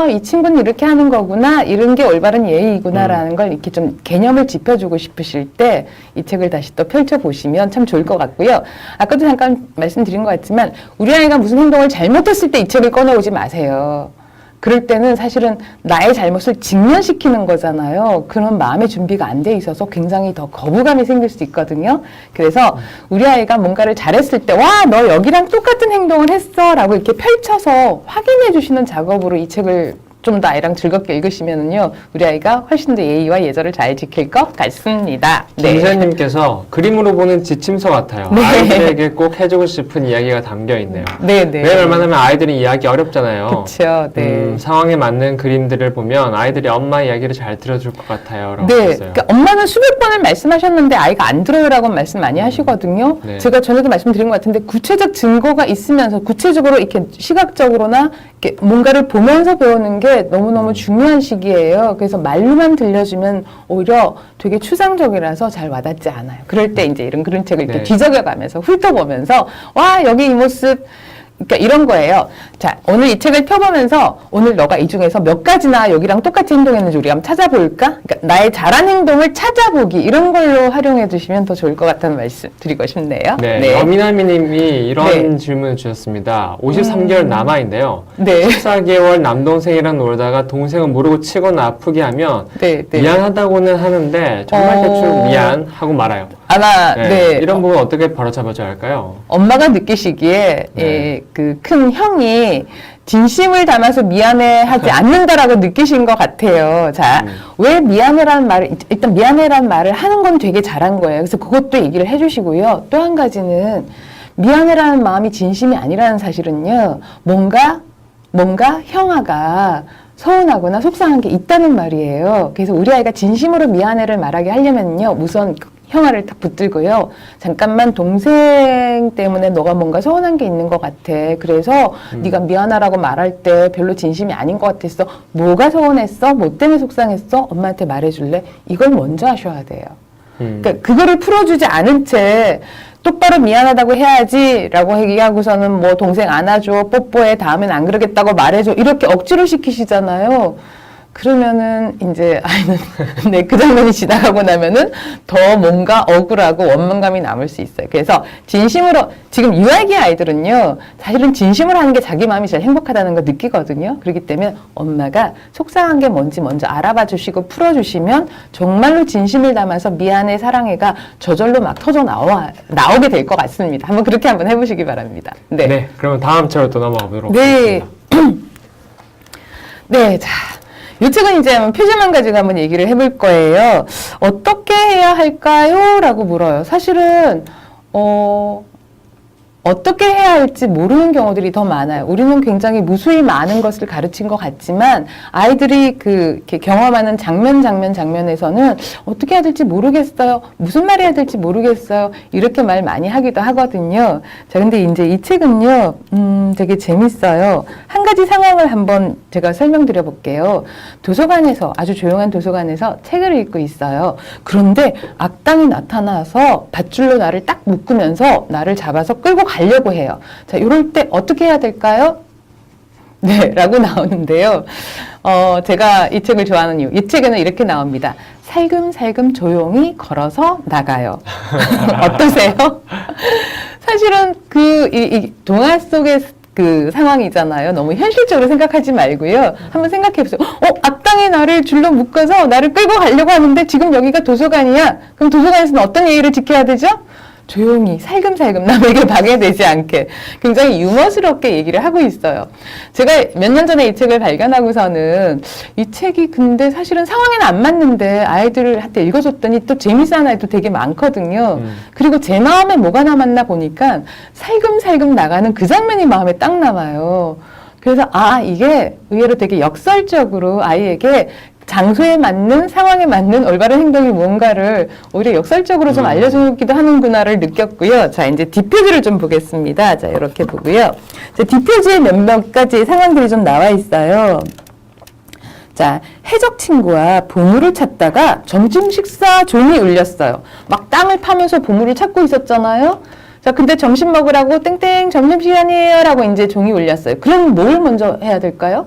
Speaker 1: 이 친구는 이렇게 하는 거구나, 이런 게 올바른 예의구나라는 걸 이렇게 좀 개념을 짚어주고 싶으실 때 이 책을 다시 또 펼쳐보시면 참 좋을 것 같고요. 아까도 잠깐 말씀드린 것 같지만, 우리 아이가 무슨 행동을 잘못했을 때 이 책을 꺼내오지 마세요. 그럴 때는 사실은 나의 잘못을 직면시키는 거잖아요. 그런 마음의 준비가 안 돼 있어서 굉장히 더 거부감이 생길 수 있거든요. 그래서 우리 아이가 뭔가를 잘했을 때, 와, 너 여기랑 똑같은 행동을 했어 라고 이렇게 펼쳐서 확인해 주시는 작업으로 이 책을 좀 더 아이랑 즐겁게 읽으시면은요, 우리 아이가 훨씬 더 예의와 예절을 잘 지킬 것 같습니다.
Speaker 2: 김세님께서 그림으로 보는 지침서 같아요.
Speaker 1: 네.
Speaker 2: 아이들에게 꼭 해주고 싶은 이야기가 담겨 있네요.
Speaker 1: 네네.
Speaker 2: 왜 얼마나 하면 아이들이 이해하기 어렵잖아요.
Speaker 1: 그렇죠. 네.
Speaker 2: 상황에 맞는 그림들을 보면 아이들이 엄마 이야기를 잘 들어줄 것 같아요. 라고
Speaker 1: 네,
Speaker 2: 했어요.
Speaker 1: 그러니까 엄마는 수백 번을 말씀하셨는데 아이가 안 들어요라고 말씀 많이 하시거든요.
Speaker 2: 네.
Speaker 1: 제가 전에도 말씀드린 것 같은데 구체적 증거가 있으면서 구체적으로 이렇게 시각적으로나 이렇게 뭔가를 보면서 배우는 게 너무너무 중요한 시기예요. 그래서 말로만 들려주면 오히려 되게 추상적이라서 잘 와닿지 않아요. 그럴 때 이제 이런 그림책을 이렇게
Speaker 2: 네.
Speaker 1: 뒤적여가면서 훑어보면서 와, 여기 이 모습 그러니까 이런 거예요. 자, 오늘 이 책을 펴보면서 오늘 너가 이 중에서 몇 가지나 여기랑 똑같이 행동했는지 우리가 한번 찾아볼까? 그러니까 나의 잘한 행동을 찾아보기 이런 걸로 활용해 주시면 더 좋을 것 같다는 말씀 드리고 싶네요.
Speaker 2: 네, 여미나미님이 이런 질문을 주셨습니다. 53개월 남아인데요.
Speaker 1: 네.
Speaker 2: 14개월 남동생이랑 놀다가 동생은 모르고 치거나 아프게 하면
Speaker 1: 네, 네.
Speaker 2: 미안하다고는 하는데 정말 대충 미안 하고 말아요.
Speaker 1: 아마 네.
Speaker 2: 이런 부분 어떻게 바로잡아줘야 할까요?
Speaker 1: 엄마가 느끼시기에
Speaker 2: 네.
Speaker 1: 그 큰 형이 진심을 담아서 미안해하지 않는다라고 느끼신 것 같아요. 자, 왜 미안해라는 말을 일단 미안해라는 말을 하는 건 되게 잘한 거예요. 그래서 그것도 얘기를 해주시고요. 또 한 가지는 미안해라는 마음이 진심이 아니라는 사실은요. 뭔가 형아가 서운하거나 속상한 게 있다는 말이에요. 그래서 우리 아이가 진심으로 미안해를 말하게 하려면요. 우선 형아를 딱 붙들고요. 잠깐만 동생 때문에 너가 뭔가 서운한 게 있는 것 같아. 그래서 네가 미안하라고 말할 때 별로 진심이 아닌 것 같았어. 뭐가 서운했어? 뭐 때문에 속상했어? 엄마한테 말해줄래? 이걸 먼저 하셔야 돼요. 그러니까 그거를 풀어주지 않은 채 똑바로 미안하다고 해야지라고 얘기하고서는 뭐 동생 안아줘, 뽀뽀해, 다음엔 안 그러겠다고 말해줘 이렇게 억지로 시키시잖아요. 그러면은 이제 아이는 네, 그 장면이 지나가고 나면은 더 뭔가 억울하고 원망감이 남을 수 있어요. 그래서 진심으로 지금 유아기 아이들은요, 사실은 진심으로 하는 게 자기 마음이 제일 행복하다는 걸 느끼거든요. 그렇기 때문에 엄마가 속상한 게 뭔지 먼저 알아봐 주시고 풀어주시면 정말로 진심을 담아서 미안해, 사랑해가 저절로 막 터져 나오게 될 것 같습니다. 한번 그렇게 한번 해보시기 바랍니다. 네.
Speaker 2: 네, 그러면 다음 책으로 또 넘어가 보도록
Speaker 1: 네.
Speaker 2: 하겠습니다.
Speaker 1: 네, 자. 이 책은 이제 표지만 가지고 한번 얘기를 해볼 거예요. 어떻게 해야 할까요? 라고 물어요. 사실은, 어떻게 해야 할지 모르는 경우들이 더 많아요. 우리는 굉장히 무수히 많은 것을 가르친 것 같지만 아이들이 이렇게 경험하는 장면에서는 어떻게 해야 될지 모르겠어요. 무슨 말 해야 될지 모르겠어요. 이렇게 말 많이 하기도 하거든요. 자, 근데 이제 이 책은요, 되게 재밌어요. 한 가지 상황을 한번 제가 설명드려 볼게요. 도서관에서, 아주 조용한 도서관에서 책을 읽고 있어요. 그런데 악당이 나타나서 밧줄로 나를 딱 묶으면서 나를 잡아서 끌고 가려고 해요. 자, 이럴 때 어떻게 해야 될까요? 네, 라고 나오는데요. 제가 이 책을 좋아하는 이유. 이 책에는 이렇게 나옵니다. 살금살금 조용히 걸어서 나가요. 어떠세요? 사실은 이 동화 속의 그 상황이잖아요. 너무 현실적으로 생각하지 말고요. 한번 생각해 보세요. 악당이 나를 줄로 묶어서 나를 끌고 가려고 하는데 지금 여기가 도서관이야. 그럼 도서관에서는 어떤 예의를 지켜야 되죠? 조용히 살금살금 남에게 방해되지 않게 굉장히 유머스럽게 얘기를 하고 있어요. 제가 몇 년 전에 이 책을 발견하고서는 이 책이 근데 사실은 상황에는 안 맞는데 아이들한테 읽어줬더니 또 재미있어하는 아이도 되게 많거든요. 그리고 제 마음에 뭐가 남았나 보니까 살금살금 나가는 그 장면이 마음에 딱 남아요. 그래서 이게 의외로 되게 역설적으로 아이에게 장소에 맞는, 상황에 맞는 올바른 행동이 뭔가를 오히려 역설적으로 좀 알려주기도 하는구나를 느꼈고요. 자, 이제 뒷표지를 좀 보겠습니다. 자, 이렇게 보고요. 자, 뒷표지에 몇몇 가지 상황들이 좀 나와 있어요. 자, 해적 친구와 보물을 찾다가 점심 식사 종이 울렸어요. 막 땅을 파면서 보물을 찾고 있었잖아요. 자, 근데 점심 먹으라고 땡땡 점심시간이에요 라고 이제 종이 울렸어요. 그럼 뭘 먼저 해야 될까요?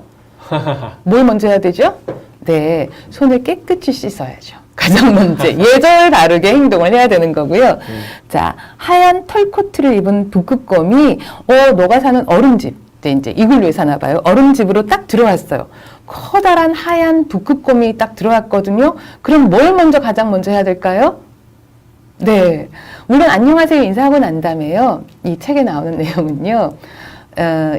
Speaker 1: 뭘 먼저 해야 되죠? 네, 손을 깨끗이 씻어야죠. 가장 먼저 예절 바르게 행동을 해야 되는 거고요. 자, 하얀 털코트를 입은 북극곰이 너가 사는 어른집, 네, 이제 이글루에 사나 봐요. 어른집으로 딱 들어왔어요. 커다란 하얀 북극곰이 딱 들어왔거든요. 그럼 뭘 가장 먼저 해야 될까요? 네, 물론 안녕하세요 인사하고 난 다음에요. 이 책에 나오는 내용은요.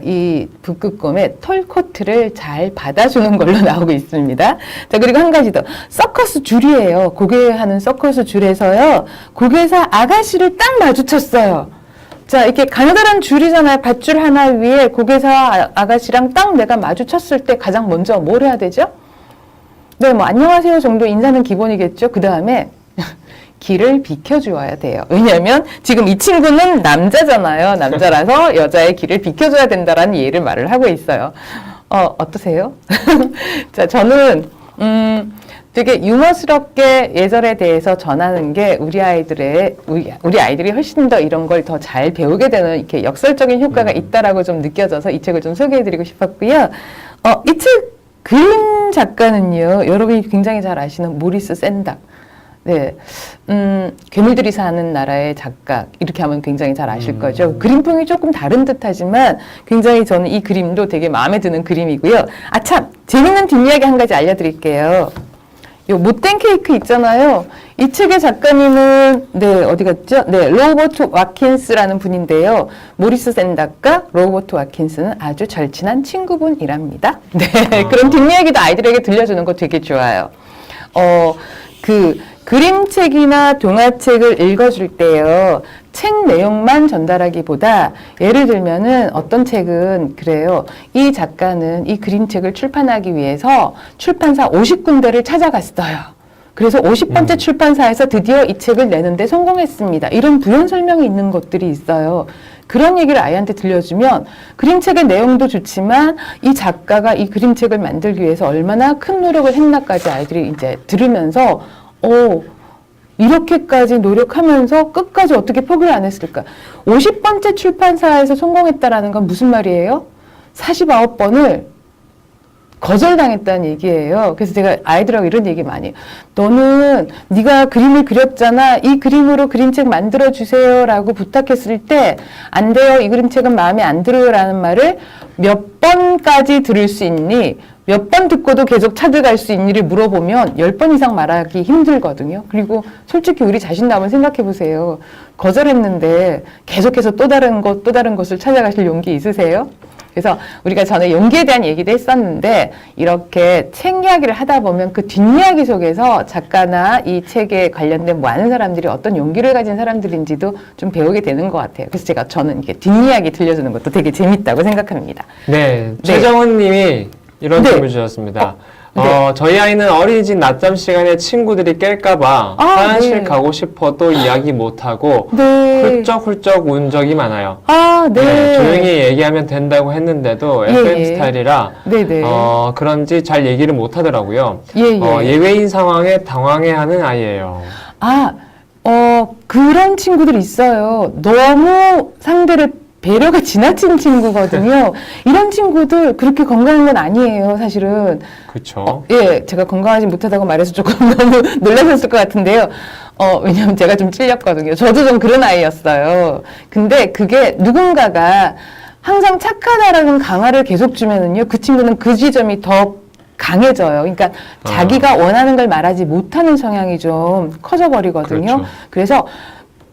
Speaker 1: 이 북극곰의 털 코트를 잘 받아주는 걸로 나오고 있습니다. 자, 그리고 한 가지 더. 서커스 줄이에요. 고개하는 서커스 줄에서요. 고개사 아가씨를 딱 마주쳤어요. 자, 이렇게 가느다란 줄이잖아요. 밧줄 하나 위에 고개사 아가씨랑 딱 내가 마주쳤을 때 가장 먼저 뭘 해야 되죠? 네, 뭐 안녕하세요 정도 인사는 기본이겠죠. 그 다음에 길을 비켜주어야 돼요. 왜냐하면 지금 이 친구는 남자잖아요. 남자라서 여자의 길을 비켜줘야 된다라는 예를 말을 하고 있어요. 어떠세요? 자, 저는 되게 유머스럽게 예절에 대해서 전하는 게 우리 아이들이 훨씬 더 이런 걸 더 잘 배우게 되는 이렇게 역설적인 효과가 있다라고 좀 느껴져서 이 책을 좀 소개해드리고 싶었고요. 이 책 그림 작가는요, 여러분이 굉장히 잘 아시는 모리스 샌닥. 네, 괴물들이 사는 나라의 작가, 이렇게 하면 굉장히 잘 아실 거죠. 그림풍이 조금 다른 듯 하지만 굉장히 저는 이 그림도 되게 마음에 드는 그림이고요. 아, 참! 재밌는 뒷이야기 한 가지 알려드릴게요. 요 못된 케이크 있잖아요. 이 책의 작가님은, 네, 어디 갔죠? 네, 로버트 와킨스라는 분인데요. 모리스 샌닥과 로버트 와킨스는 아주 절친한 친구분이랍니다. 네, 그런 뒷이야기도 아이들에게 들려주는 거 되게 좋아요. 그림책이나 동화책을 읽어줄 때요, 책 내용만 전달하기보다, 예를 들면은 어떤 책은 그래요. 이 작가는 이 그림책을 출판하기 위해서 출판사 50군데를 찾아갔어요. 그래서 50번째 출판사에서 드디어 이 책을 내는데 성공했습니다. 이런 부연 설명이 있는 것들이 있어요. 그런 얘기를 아이한테 들려주면 그림책의 내용도 좋지만 이 작가가 이 그림책을 만들기 위해서 얼마나 큰 노력을 했나까지 아이들이 이제 들으면서 이렇게까지 노력하면서 끝까지 어떻게 포기를 안 했을까? 50번째 출판사에서 성공했다라는 건 무슨 말이에요? 49번을 거절당했다는 얘기예요. 그래서 제가 아이들하고 이런 얘기 많이 해요. 너는 네가 그림을 그렸잖아. 이 그림으로 그림책 만들어주세요라고 부탁했을 때 안 돼요. 이 그림책은 마음에 안 들어요라는 말을 몇 번까지 들을 수 있니? 몇 번 듣고도 계속 찾아갈 수 있니를 물어보면 10번 이상 말하기 힘들거든요. 그리고 솔직히 우리 자신도 한번 생각해 보세요. 거절했는데 계속해서 또 다른 것을 찾아가실 용기 있으세요? 그래서 우리가 전에 용기에 대한 얘기도 했었는데 이렇게 책 이야기를 하다 보면 그 뒷이야기 속에서 작가나 이 책에 관련된 많은 사람들이 어떤 용기를 가진 사람들인지도 좀 배우게 되는 것 같아요. 그래서 저는 이렇게 뒷이야기 들려주는 것도 되게 재밌다고 생각합니다.
Speaker 2: 네,
Speaker 1: 네.
Speaker 2: 최정은 님이 이런
Speaker 1: 네.
Speaker 2: 질문 주셨습니다.
Speaker 1: 네.
Speaker 2: 저희 아이는 어린이집 낮잠 시간에 친구들이 깰까봐 화장실
Speaker 1: 네.
Speaker 2: 가고 싶어도 이야기 못하고
Speaker 1: 네.
Speaker 2: 훌쩍훌쩍 운 적이 많아요.
Speaker 1: 네.
Speaker 2: 네, 조용히 얘기하면 된다고 했는데도
Speaker 1: 예,
Speaker 2: FM
Speaker 1: 예.
Speaker 2: 스타일이라
Speaker 1: 네네.
Speaker 2: 그런지 잘 얘기를 못하더라고요.
Speaker 1: 예.
Speaker 2: 예외인 상황에 당황해하는 아이예요.
Speaker 1: 그런 친구들 있어요. 너무 상대를 배려가 지나친 친구거든요. 이런 친구들 그렇게 건강한 건 아니에요, 사실은.
Speaker 2: 그렇죠.
Speaker 1: 예, 제가 건강하지 못하다고 말해서 조금 너무 놀라셨을 것 같은데요. 왜냐면 제가 좀 찔렸거든요. 저도 좀 그런 아이였어요. 근데 그게 누군가가 항상 착하다라는 강화를 계속 주면은요, 그 친구는 그 지점이 더 강해져요. 그러니까 자기가 원하는 걸 말하지 못하는 성향이 좀 커져버리거든요.
Speaker 2: 그렇죠.
Speaker 1: 그래서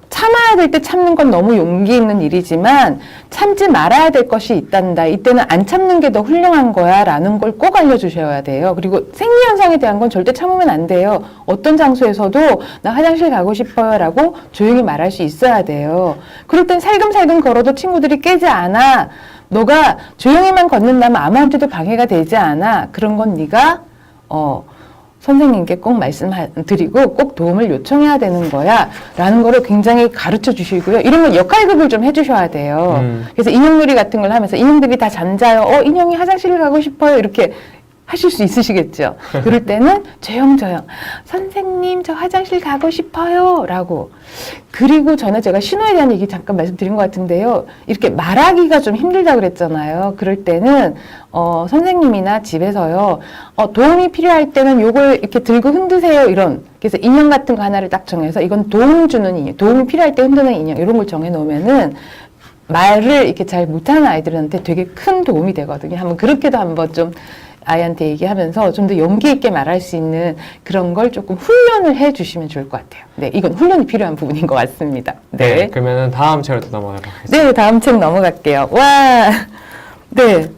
Speaker 1: 참아야 될 때 참는 건 너무 용기 있는 일이지만 참지 말아야 될 것이 있단다. 이때는 안 참는 게 더 훌륭한 거야 라는 걸 꼭 알려주셔야 돼요. 그리고 생리현상에 대한 건 절대 참으면 안 돼요. 어떤 장소에서도 나 화장실 가고 싶어요 라고 조용히 말할 수 있어야 돼요. 그럴 땐 살금살금 걸어도 친구들이 깨지 않아. 너가 조용히만 걷는다면 아무한테도 방해가 되지 않아. 그런 건 네가 선생님께 꼭 말씀드리고 꼭 도움을 요청해야 되는 거야 라는 거를 굉장히 가르쳐 주시고요. 이런 건 역할극을 좀 해주셔야 돼요. 그래서 인형놀이 같은 걸 하면서 인형들이 다 잠자요. 인형이 화장실을 가고 싶어요. 이렇게 하실 수 있으시겠죠. 그럴 때는 조용조용 선생님 저 화장실 가고 싶어요 라고. 그리고 전에 제가 신호에 대한 얘기 잠깐 말씀드린 것 같은데요. 이렇게 말하기가 좀 힘들다고 그랬잖아요. 그럴 때는 선생님이나 집에서요. 도움이 필요할 때는 요걸 이렇게 들고 흔드세요. 이런. 그래서 인형 같은 거 하나를 딱 정해서 이건 도움 주는 인형, 도움이 필요할 때 흔드는 인형 이런 걸 정해 놓으면은 말을 이렇게 잘 못하는 아이들한테 되게 큰 도움이 되거든요. 한번 그렇게도 한번 좀 아이한테 얘기하면서 좀 더 용기 있게 말할 수 있는 그런 걸 조금 훈련을 해 주시면 좋을 것 같아요. 네, 이건 훈련이 필요한 부분인 것 같습니다.
Speaker 2: 네. 그러면은 다음 차례로 넘어가도록 하겠습니다.
Speaker 1: 네, 다음 책 넘어갈게요. 와, 네.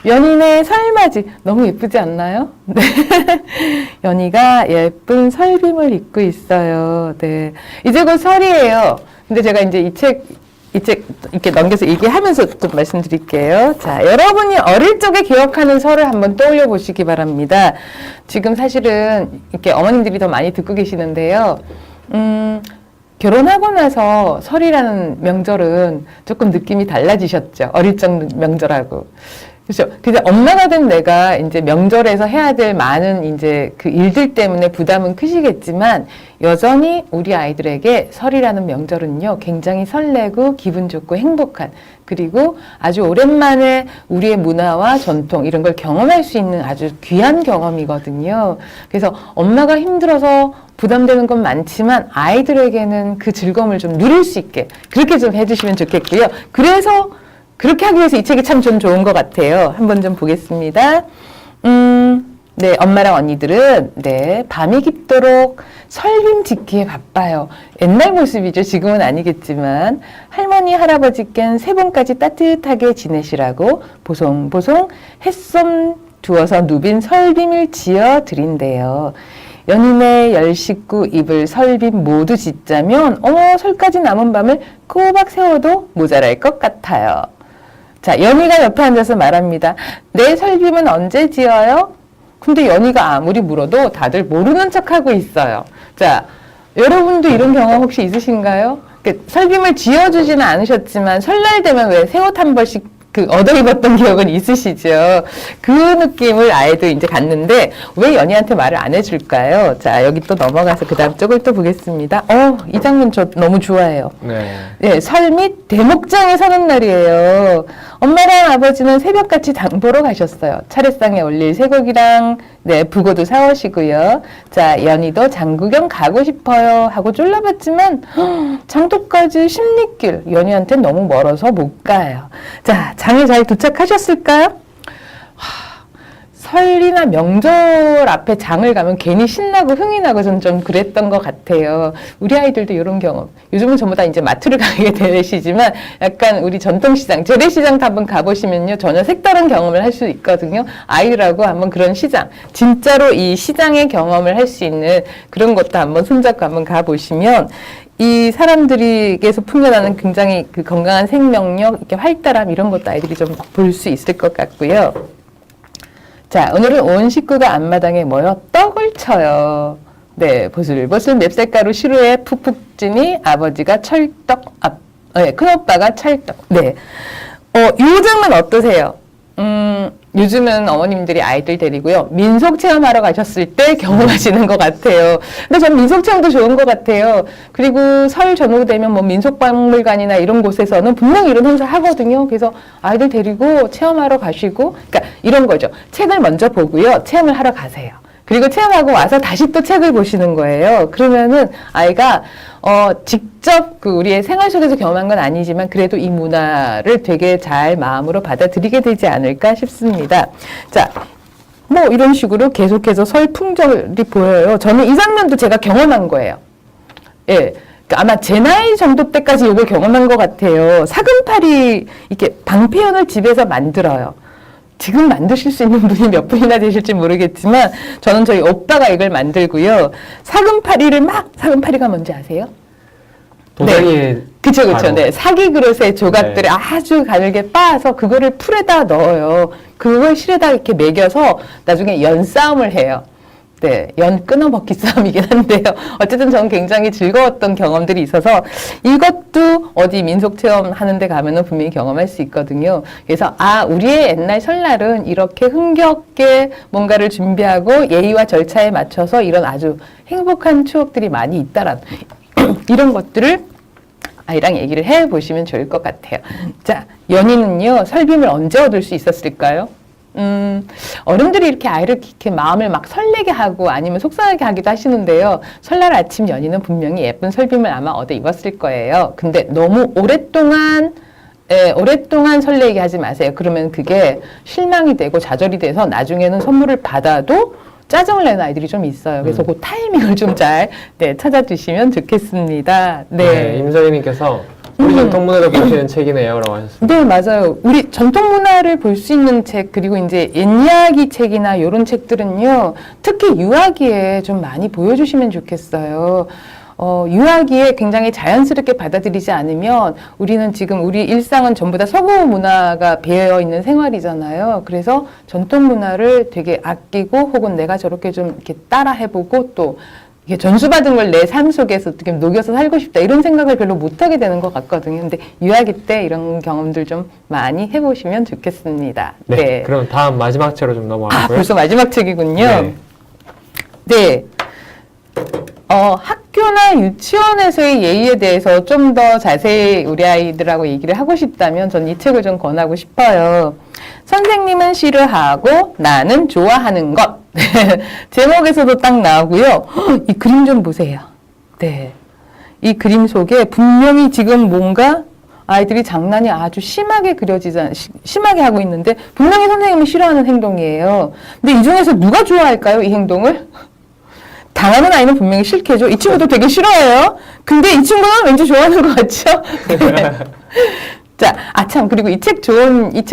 Speaker 1: 연인의 설맞이 너무 예쁘지 않나요? 네. 연희가 예쁜 설빔을 입고 있어요. 네. 이제 곧 설이에요. 근데 제가 이제 이 책 이렇게 넘겨서 얘기하면서 좀 말씀드릴게요. 자, 여러분이 어릴 적에 기억하는 설을 한번 떠올려 보시기 바랍니다. 지금 사실은 이렇게 어머님들이 더 많이 듣고 계시는데요. 결혼하고 나서 설이라는 명절은 조금 느낌이 달라지셨죠. 어릴 적 명절하고. 그렇죠. 그래서 엄마가 된 내가 이제 명절에서 해야 될 많은 이제 그 일들 때문에 부담은 크시겠지만 여전히 우리 아이들에게 설이라는 명절은요, 굉장히 설레고 기분 좋고 행복한, 그리고 아주 오랜만에 우리의 문화와 전통 이런 걸 경험할 수 있는 아주 귀한 경험이거든요. 그래서 엄마가 힘들어서 부담되는 건 많지만 아이들에게는 그 즐거움을 좀 누릴 수 있게 그렇게 좀 해주시면 좋겠고요. 그래서 그렇게 하기 위해서 이 책이 참 좀 좋은 것 같아요. 한번 좀 보겠습니다. 네, 엄마랑 언니들은, 네, 밤이 깊도록 설빔 짓기에 바빠요. 옛날 모습이죠. 지금은 아니겠지만. 할머니, 할아버지께는 세 번까지 따뜻하게 지내시라고 보송보송 햇솜 두어서 누빈 설빔을 지어 드린대요. 연인의 10식구 입을 설빔 모두 짓자면, 설까지 남은 밤을 꼬박 세워도 모자랄 것 같아요. 자, 연희가 옆에 앉아서 말합니다. 내 설빔은 언제 지어요? 근데 연희가 아무리 물어도 다들 모르는 척하고 있어요. 자, 여러분도 이런 경험 혹시 있으신가요? 설빔을 지어주지는 않으셨지만 설날 되면 왜 새 옷 한 벌씩 얻어 입었던 기억은 있으시죠? 그 느낌을 아이도 이제 갖는데 왜 연희한테 말을 안 해줄까요? 자, 여기 또 넘어가서 그 다음 쪽을 또 보겠습니다. 이 장면 저 너무 좋아해요.
Speaker 2: 네.
Speaker 1: 네, 설 및 대목장에 서는 날이에요. 엄마랑 아버지는 새벽같이 장 보러 가셨어요. 차례상에 올릴 쇠고기랑 네, 북어도 사오시고요. 자, 연희도 장 구경 가고 싶어요 하고 쫄라봤지만 장터까지 10리길, 연희한테는 너무 멀어서 못 가요. 자, 장에 잘 도착하셨을까요? 설이나 명절 앞에 장을 가면 괜히 신나고 흥이 나고 저는 좀 그랬던 것 같아요. 우리 아이들도 이런 경험. 요즘은 전부 다 이제 마트를 가게 되시지만 약간 우리 전통시장, 재래시장도 한번 가보시면요. 전혀 색다른 경험을 할 수 있거든요. 아이들하고 한번 그런 시장, 진짜로 이 시장의 경험을 할 수 있는 그런 것도 한번 손잡고 한번 가보시면 이 사람들에게서 풍겨나는 굉장히 그 건강한 생명력, 이렇게 활달함 이런 것도 아이들이 좀 볼 수 있을 것 같고요. 자, 오늘은 온 식구가 앞마당에 모여 떡을 쳐요. 네, 보슬보슬 맵쌀가루 시루에 푹푹 찌니 아버지가 철떡, 큰오빠가 찰떡. 네. 요 장면 어떠세요? 요즘은 어머님들이 아이들 데리고요. 민속 체험하러 가셨을 때 경험하시는 것 같아요. 근데 전 민속 체험도 좋은 것 같아요. 그리고 설 전후 되면 뭐 민속박물관이나 이런 곳에서는 분명히 이런 행사 하거든요. 그래서 아이들 데리고 체험하러 가시고, 그러니까 이런 거죠. 책을 먼저 보고요. 체험을 하러 가세요. 그리고 체험하고 와서 다시 또 책을 보시는 거예요. 그러면은 아이가 직접 그 우리의 생활 속에서 경험한 건 아니지만 그래도 이 문화를 되게 잘 마음으로 받아들이게 되지 않을까 싶습니다. 자, 뭐 이런 식으로 계속해서 설 풍절이 보여요. 저는 이 장면도 제가 경험한 거예요. 예. 그러니까 아마 제 나이 정도 때까지 이걸 경험한 것 같아요. 사금팔이 이렇게 방패연을 집에서 만들어요. 지금 만드실 수 있는 분이 몇 분이나 되실지 모르겠지만 저는 저희 오빠가 이걸 만들고요. 사금파리가 뭔지 아세요?
Speaker 2: 도자기.
Speaker 1: 네. 그쵸. 네. 사기 그릇의 조각들을
Speaker 2: 네.
Speaker 1: 아주 가늘게 빻아서 그거를 풀에다 넣어요. 그걸 실에다 이렇게 매겨서 나중에 연싸움을 해요. 네, 연 끊어먹기 싸움이긴 한데요. 어쨌든 저는 굉장히 즐거웠던 경험들이 있어서 이것도 어디 민속 체험 하는데 가면은 분명히 경험할 수 있거든요. 그래서 우리의 옛날 설날은 이렇게 흥겹게 뭔가를 준비하고 예의와 절차에 맞춰서 이런 아주 행복한 추억들이 많이 있다라는 이런 것들을 아이랑 얘기를 해보시면 좋을 것 같아요. 자, 연희는요, 설빔을 언제 얻을 수 있었을까요? 어른들이 이렇게 아이를 이렇게 마음을 막 설레게 하고 아니면 속상하게 하기도 하시는데요. 설날 아침 연희는 분명히 예쁜 설빔을 아마 얻어 입었을 거예요. 근데 너무 오랫동안 예, 오랫동안 설레게 하지 마세요. 그러면 그게 실망이 되고 좌절이 돼서 나중에는 선물을 받아도 짜증을 내는 아이들이 좀 있어요. 그래서 그 타이밍을 좀 잘 찾아주시면 좋겠습니다.
Speaker 2: 네, 임서희님께서 우리 전통 문화도 보시는 책이네요, 라고 하셨습니다.
Speaker 1: 네, 맞아요. 우리 전통 문화를 볼 수 있는 책, 그리고 이제 옛이야기 책이나 이런 책들은요, 특히 유아기에 좀 많이 보여주시면 좋겠어요. 유아기에 굉장히 자연스럽게 받아들이지 않으면 우리는 지금 우리 일상은 전부 다 서구 문화가 배어 있는 생활이잖아요. 그래서 전통 문화를 되게 아끼고 혹은 내가 저렇게 좀 이렇게 따라 해보고 또 이게 전수받은 걸 내 삶 속에서 어떻게 녹여서 살고 싶다 이런 생각을 별로 못하게 되는 것 같거든요. 근데 유아기 때 이런 경험들 좀 많이 해보시면 좋겠습니다.
Speaker 2: 네. 그럼 다음 마지막 책으로 좀 넘어가고요.
Speaker 1: 벌써 마지막 책이군요.
Speaker 2: 네.
Speaker 1: 네. 학교나 유치원에서의 예의에 대해서 좀 더 자세히 우리 아이들하고 얘기를 하고 싶다면 전 이 책을 좀 권하고 싶어요. 선생님은 싫어하고 나는 좋아하는 것. 제목에서도 딱 나오고요. 이 그림 좀 보세요. 네. 이 그림 속에 분명히 지금 뭔가 아이들이 장난이 아주 심하게 심하게 하고 있는데 분명히 선생님이 싫어하는 행동이에요. 근데 이 중에서 누가 좋아할까요? 이 행동을? 당하는 아이는 분명히 싫겠죠. 이 친구도 되게 싫어해요. 근데 이 친구는 왠지 좋아하는 것 같죠? 네. 자, 참, 그리고 이 책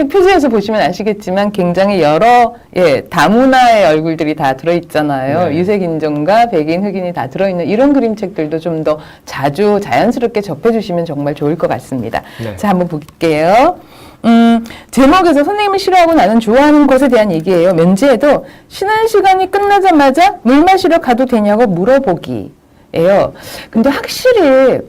Speaker 1: 표지에서 보시면 아시겠지만 굉장히 여러, 다문화의 얼굴들이 다 들어있잖아요.
Speaker 2: 네.
Speaker 1: 유색인종과 백인, 흑인이 다 들어있는 이런 그림책들도 좀 더 자주 자연스럽게 접해주시면 정말 좋을 것 같습니다.
Speaker 2: 네.
Speaker 1: 자, 한번 볼게요. 제목에서 선생님을 싫어하고 나는 좋아하는 것에 대한 얘기예요. 면지에도 쉬는 시간이 끝나자마자 물 마시러 가도 되냐고 물어보기예요. 근데 확실히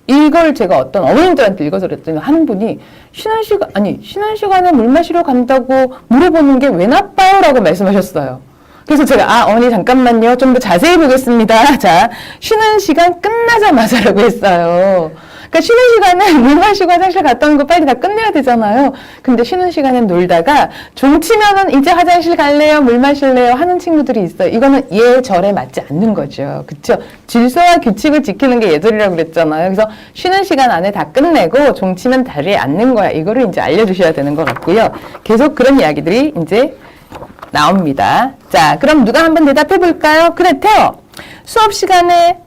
Speaker 1: 이걸 제가 어떤 어머님들한테 읽어서 그랬더니 한 분이 쉬는 시간에 물 마시러 간다고 물어보는 게 왜 나빠요? 라고 말씀하셨어요. 그래서 제가 어머니 잠깐만요. 좀 더 자세히 보겠습니다. 자, 쉬는 시간 끝나자마자라고 했어요. 그러니까 쉬는 시간에 물 마시고 화장실 갔다 오는 거 빨리 다 끝내야 되잖아요. 근데 쉬는 시간엔 놀다가 종 치면은 이제 화장실 갈래요? 물 마실래요? 하는 친구들이 있어요. 이거는 예절에 맞지 않는 거죠. 그쵸? 질서와 규칙을 지키는 게 예절이라고 그랬잖아요. 그래서 쉬는 시간 안에 다 끝내고 종 치면 다리에 앉는 거야. 이거를 이제 알려주셔야 되는 것 같고요. 계속 그런 이야기들이 이제 나옵니다. 자, 그럼 누가 한번 대답해 볼까요? 그래, 태호. 수업 시간에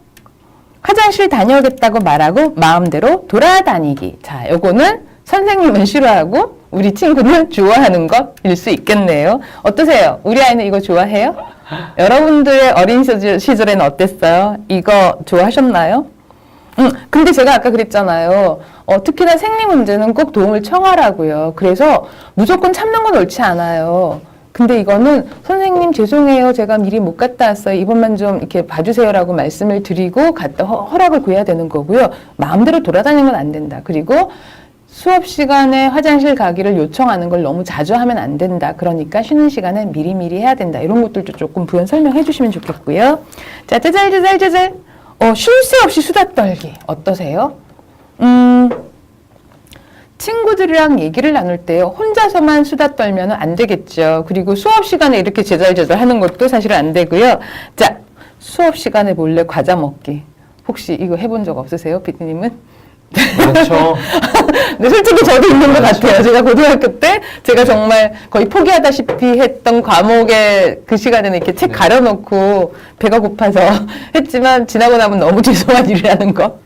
Speaker 1: 화장실 다녀오겠다고 말하고 마음대로 돌아다니기. 자, 요거는 선생님은 싫어하고 우리 친구는 좋아하는 것일 수 있겠네요. 어떠세요? 우리 아이는 이거 좋아해요? 여러분들의 어린 시절에는 어땠어요? 이거 좋아하셨나요? 근데 제가 아까 그랬잖아요. 특히나 생리 문제는 꼭 도움을 청하라고요. 그래서 무조건 참는 건 옳지 않아요. 근데 이거는 선생님 죄송해요. 제가 미리 못 갔다 왔어요. 이번만 좀 이렇게 봐주세요라고 말씀을 드리고 허락을 구해야 되는 거고요. 마음대로 돌아다니는 건 안 된다. 그리고 수업 시간에 화장실 가기를 요청하는 걸 너무 자주 하면 안 된다. 그러니까 쉬는 시간에 미리미리 해야 된다. 이런 것들도 조금 부연 설명해 주시면 좋겠고요. 자, 짜잘짜잘짜잘. 쉴 새 없이 수다 떨기. 어떠세요? 친구들이랑 얘기를 나눌 때요. 혼자서만 수다 떨면 안 되겠죠. 그리고 수업 시간에 이렇게 제잘제잘 하는 것도 사실은 안 되고요. 자, 수업 시간에 몰래 과자 먹기. 혹시 이거 해본 적 없으세요, 피디님은?
Speaker 2: 많죠.
Speaker 1: 네, 솔직히 저도 있는 것 같아요. 제가 고등학교 때 제가 정말 거의 포기하다시피 했던 과목에 그 시간에는 이렇게 책 가려놓고 배가 고파서 했지만 지나고 나면 너무 죄송한 일이라는 거.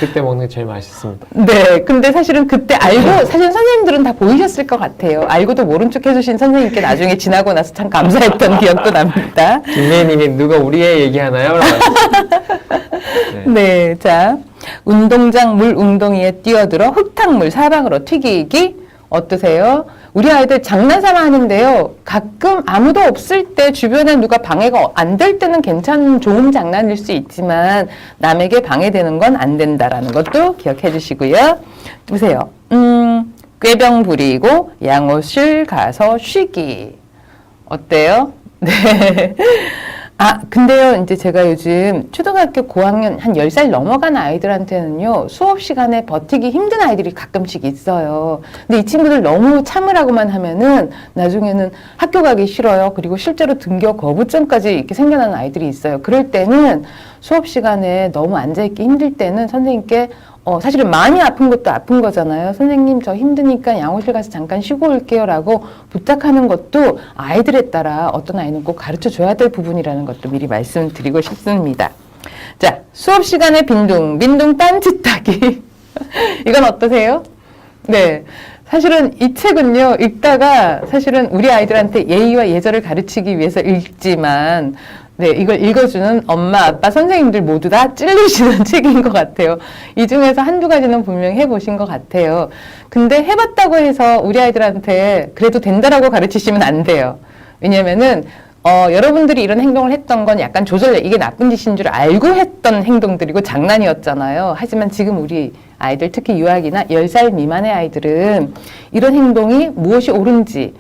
Speaker 2: 그때 먹는 게 제일 맛있습니다.
Speaker 1: 네. 근데 사실은 그때 알고, 사실 선생님들은 다 보이셨을 것 같아요. 알고도 모른 척 해주신 선생님께 나중에 지나고 나서 참 감사했던 기억도 납니다.
Speaker 2: 김혜님이 누가 우리 애 얘기하나요?
Speaker 1: 네. 자. 운동장 물 웅덩이에 뛰어들어 흙탕물 사방으로 튀기기. 어떠세요? 우리 아이들 장난삼아 하는데요. 가끔 아무도 없을 때 주변에 누가 방해가 안 될 때는 괜찮은 좋은 장난일 수 있지만 남에게 방해되는 건 안 된다라는 것도 기억해 주시고요. 보세요. 꾀병 부리고 양호실 가서 쉬기. 어때요? 네. 근데요, 이제 제가 요즘 초등학교 고학년 한 10살 넘어간 아이들한테는요, 수업 시간에 버티기 힘든 아이들이 가끔씩 있어요. 근데 이 친구들 너무 참으라고만 하면은 나중에는 학교 가기 싫어요. 그리고 실제로 등교 거부증까지 이렇게 생겨나는 아이들이 있어요. 그럴 때는 수업 시간에 너무 앉아있기 힘들 때는 선생님께 사실은 많이 아픈 것도 아픈 거잖아요. 선생님, 저 힘드니까 양호실 가서 잠깐 쉬고 올게요. 라고 부탁하는 것도 아이들에 따라 어떤 아이는 꼭 가르쳐 줘야 될 부분이라는 것도 미리 말씀드리고 싶습니다. 자, 수업 시간에 민둥 딴짓하기. 이건 어떠세요? 네. 사실은 이 책은요, 읽다가 사실은 우리 아이들한테 예의와 예절을 가르치기 위해서 읽지만, 네, 이걸 읽어주는 엄마, 아빠, 선생님들 모두 다 찔리시는 책인 것 같아요. 이 중에서 한두 가지는 분명히 해보신 것 같아요. 근데 해봤다고 해서 우리 아이들한테 그래도 된다라고 가르치시면 안 돼요. 왜냐면은, 여러분들이 이런 행동을 했던 건 약간 이게 나쁜 짓인 줄 알고 했던 행동들이고 장난이었잖아요. 하지만 지금 우리 아이들, 특히 유아기나 10살 미만의 아이들은 이런 행동이 무엇이 옳은지,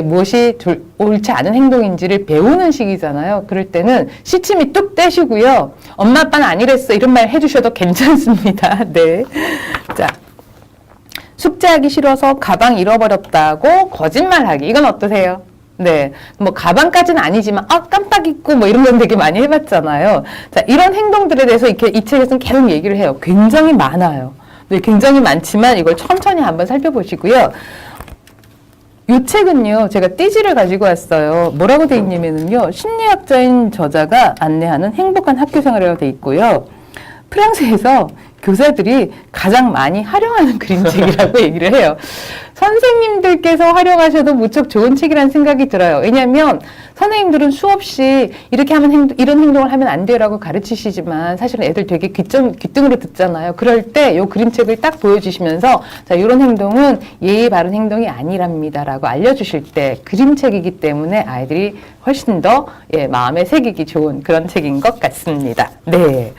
Speaker 1: 무엇이 옳지 않은 행동인지를 배우는 시기잖아요. 그럴 때는 시침이 뚝 떼시고요. 엄마, 아빠는 아니랬어. 이런 말 해주셔도 괜찮습니다. 네. 자. 숙제하기 싫어서 가방 잃어버렸다고 거짓말하기. 이건 어떠세요? 네. 뭐, 가방까지는 아니지만, 깜빡 잊고, 뭐, 이런 건 되게 많이 해봤잖아요. 자, 이런 행동들에 대해서 이렇게 이 책에서는 계속 얘기를 해요. 굉장히 많아요. 네, 굉장히 많지만 이걸 천천히 한번 살펴보시고요. 이 책은요, 제가 띠지를 가지고 왔어요. 뭐라고 돼 있냐면요, 심리학자인 저자가 안내하는 행복한 학교 생활이라고 돼 있고요. 프랑스에서 교사들이 가장 많이 활용하는 그림책이라고 얘기를 해요. 선생님들께서 활용하셔도 무척 좋은 책이라는 생각이 들어요. 왜냐하면 선생님들은 수없이 이렇게 하면 이런 행동을 하면 안 돼요라고 가르치시지만 사실은 애들 되게 귀등으로 듣잖아요. 그럴 때 이 그림책을 딱 보여주시면서 자, 이런 행동은 예의 바른 행동이 아니랍니다라고 알려주실 때 그림책이기 때문에 아이들이 훨씬 더 마음에 새기기 좋은 그런 책인 것 같습니다. 네.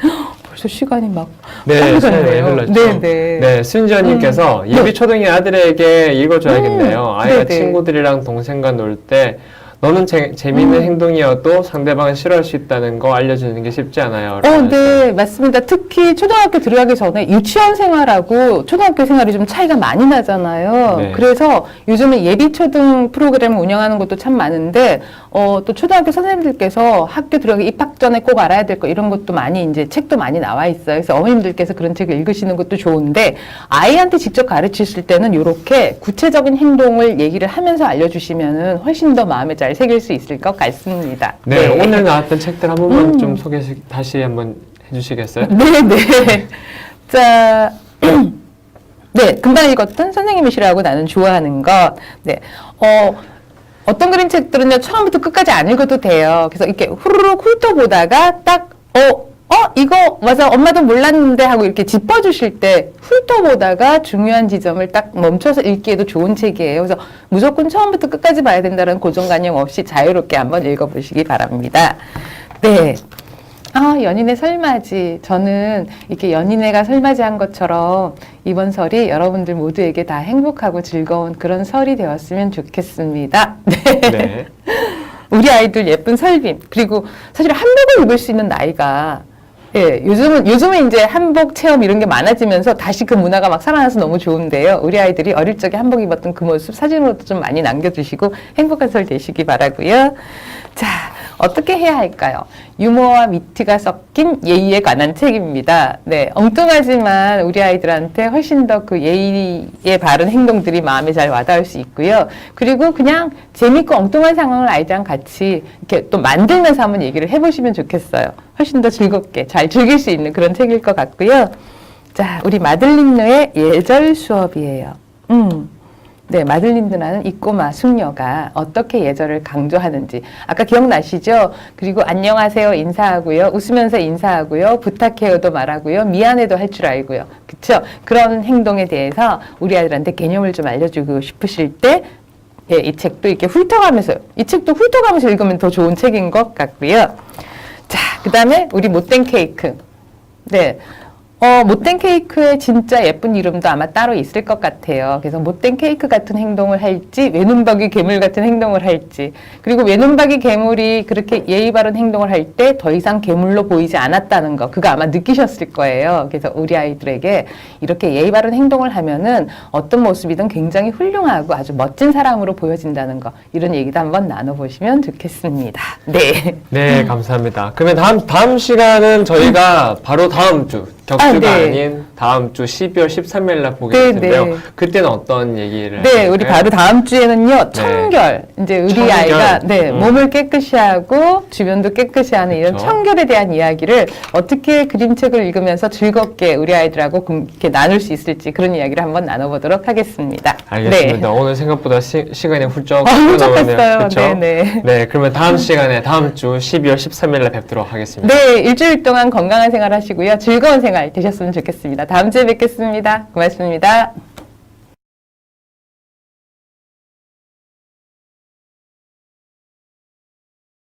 Speaker 1: 벌써 시간이 막
Speaker 2: 네, 시간이 흘렀죠.
Speaker 1: 네.
Speaker 2: 네, 순지연님께서 예비 초등의 아들에게 읽어줘야겠네요. 아이가
Speaker 1: 네네.
Speaker 2: 친구들이랑 동생과 놀 때 너는 재미있는 행동이어도 상대방은 싫어할 수 있다는 거 알려주는 게 쉽지 않아요.
Speaker 1: 네, 맞습니다. 특히 초등학교 들어가기 전에 유치원 생활하고 초등학교 생활이 좀 차이가 많이 나잖아요.
Speaker 2: 네.
Speaker 1: 그래서 요즘은 예비초등 프로그램을 운영하는 것도 참 많은데, 또 초등학교 선생님들께서 학교 들어가기 입학 전에 꼭 알아야 될 거 이런 것도 많이 이제 책도 많이 나와 있어요. 그래서 어머님들께서 그런 책을 읽으시는 것도 좋은데, 아이한테 직접 가르치실 때는 이렇게 구체적인 행동을 얘기를 하면서 알려주시면은 훨씬 더 마음에 잘 새길 수 있을 것 같습니다.
Speaker 2: 네, 오늘 나왔던 책들 한 번만 좀 다시 한번 해주시겠어요?
Speaker 1: 네. 자, 네, 금방 읽었던 선생님이시라고 나는 좋아하는 것. 네, 어떤 그림책들은요 처음부터 끝까지 안 읽어도 돼요. 그래서 이렇게 후루룩 훑어보다가 딱 이거 맞아 엄마도 몰랐는데 하고 이렇게 짚어주실 때 훑어보다가 중요한 지점을 딱 멈춰서 읽기에도 좋은 책이에요. 그래서 무조건 처음부터 끝까지 봐야 된다는 고정관념 없이 자유롭게 한번 읽어보시기 바랍니다. 네. 연인의 설맞이. 저는 이렇게 연인애가 설맞이한 것처럼 이번 설이 여러분들 모두에게 다 행복하고 즐거운 그런 설이 되었으면 좋겠습니다. 네.
Speaker 2: 네.
Speaker 1: 우리 아이들 예쁜 설빔. 그리고 사실 한복을 입을 수 있는 나이가 요즘은 이제 한복 체험 이런 게 많아지면서 다시 그 문화가 막 살아나서 너무 좋은데요. 우리 아이들이 어릴 적에 한복 입었던 그 모습 사진으로도 좀 많이 남겨주시고 행복한 설 되시기 바라고요. 자, 어떻게 해야 할까요? 유머와 위트가 섞인 예의에 관한 책입니다. 네, 엉뚱하지만 우리 아이들한테 훨씬 더 그 예의에 바른 행동들이 마음에 잘 와닿을 수 있고요. 그리고 그냥 재밌고 엉뚱한 상황을 아이들이랑 같이 이렇게 또 만들면서 한번 얘기를 해보시면 좋겠어요. 훨씬 더 즐겁게 잘 즐길 수 있는 그런 책일 것 같고요. 자, 우리 마들린느의 예절 수업이에요. 네, 마들린느라는 이 꼬마 숙녀가 어떻게 예절을 강조하는지 아까 기억나시죠? 그리고 안녕하세요 인사하고요, 웃으면서 인사하고요, 부탁해요도 말하고요, 미안해도 할 줄 알고요, 그쵸? 그런 행동에 대해서 우리 아이들한테 개념을 좀 알려주고 싶으실 때 이 책도 이렇게 이 책도 훑어가면서 읽으면 더 좋은 책인 것 같고요. 자, 그 다음에 우리 못된 케이크. 네. 못된 케이크의 진짜 예쁜 이름도 아마 따로 있을 것 같아요. 그래서 못된 케이크 같은 행동을 할지, 외눈박이 괴물 같은 행동을 할지, 그리고 외눈박이 괴물이 그렇게 예의 바른 행동을 할 때 더 이상 괴물로 보이지 않았다는 거, 그거 아마 느끼셨을 거예요. 그래서 우리 아이들에게 이렇게 예의 바른 행동을 하면은 어떤 모습이든 굉장히 훌륭하고 아주 멋진 사람으로 보여진다는 거, 이런 얘기도 한번 나눠보시면 좋겠습니다. 네.
Speaker 2: 네, 감사합니다. 그러면 다음 시간은 저희가 바로 다음 주 격주가
Speaker 1: 네.
Speaker 2: 아닌 다음 주 12월 13일 날 보게
Speaker 1: 네,
Speaker 2: 될 텐데요.
Speaker 1: 네.
Speaker 2: 그때는 어떤 얘기를
Speaker 1: 네,
Speaker 2: 하실까요?
Speaker 1: 우리 바로 다음 주에는요,
Speaker 2: 네.
Speaker 1: 청결. 이제 우리
Speaker 2: 청결.
Speaker 1: 아이가,
Speaker 2: 음.
Speaker 1: 몸을 깨끗이 하고, 주변도 깨끗이 하는 이런
Speaker 2: 그쵸.
Speaker 1: 청결에 대한 이야기를 어떻게 그림책을 읽으면서 즐겁게 우리 아이들하고 이렇게 나눌 수 있을지 그런 이야기를 한번 나눠보도록 하겠습니다.
Speaker 2: 알겠습니다. 오늘 생각보다 시간이 훌쩍
Speaker 1: 훌쩍했어요.
Speaker 2: 그쵸?
Speaker 1: 네네.
Speaker 2: 네, 그러면 다음 시간에 다음 주 12월 13일 날 뵙도록 하겠습니다.
Speaker 1: 네, 일주일 동안 건강한 생활 하시고요. 즐거운 생활 되셨으면 좋겠습니다. 다음 주에 뵙겠습니다. 고맙습니다.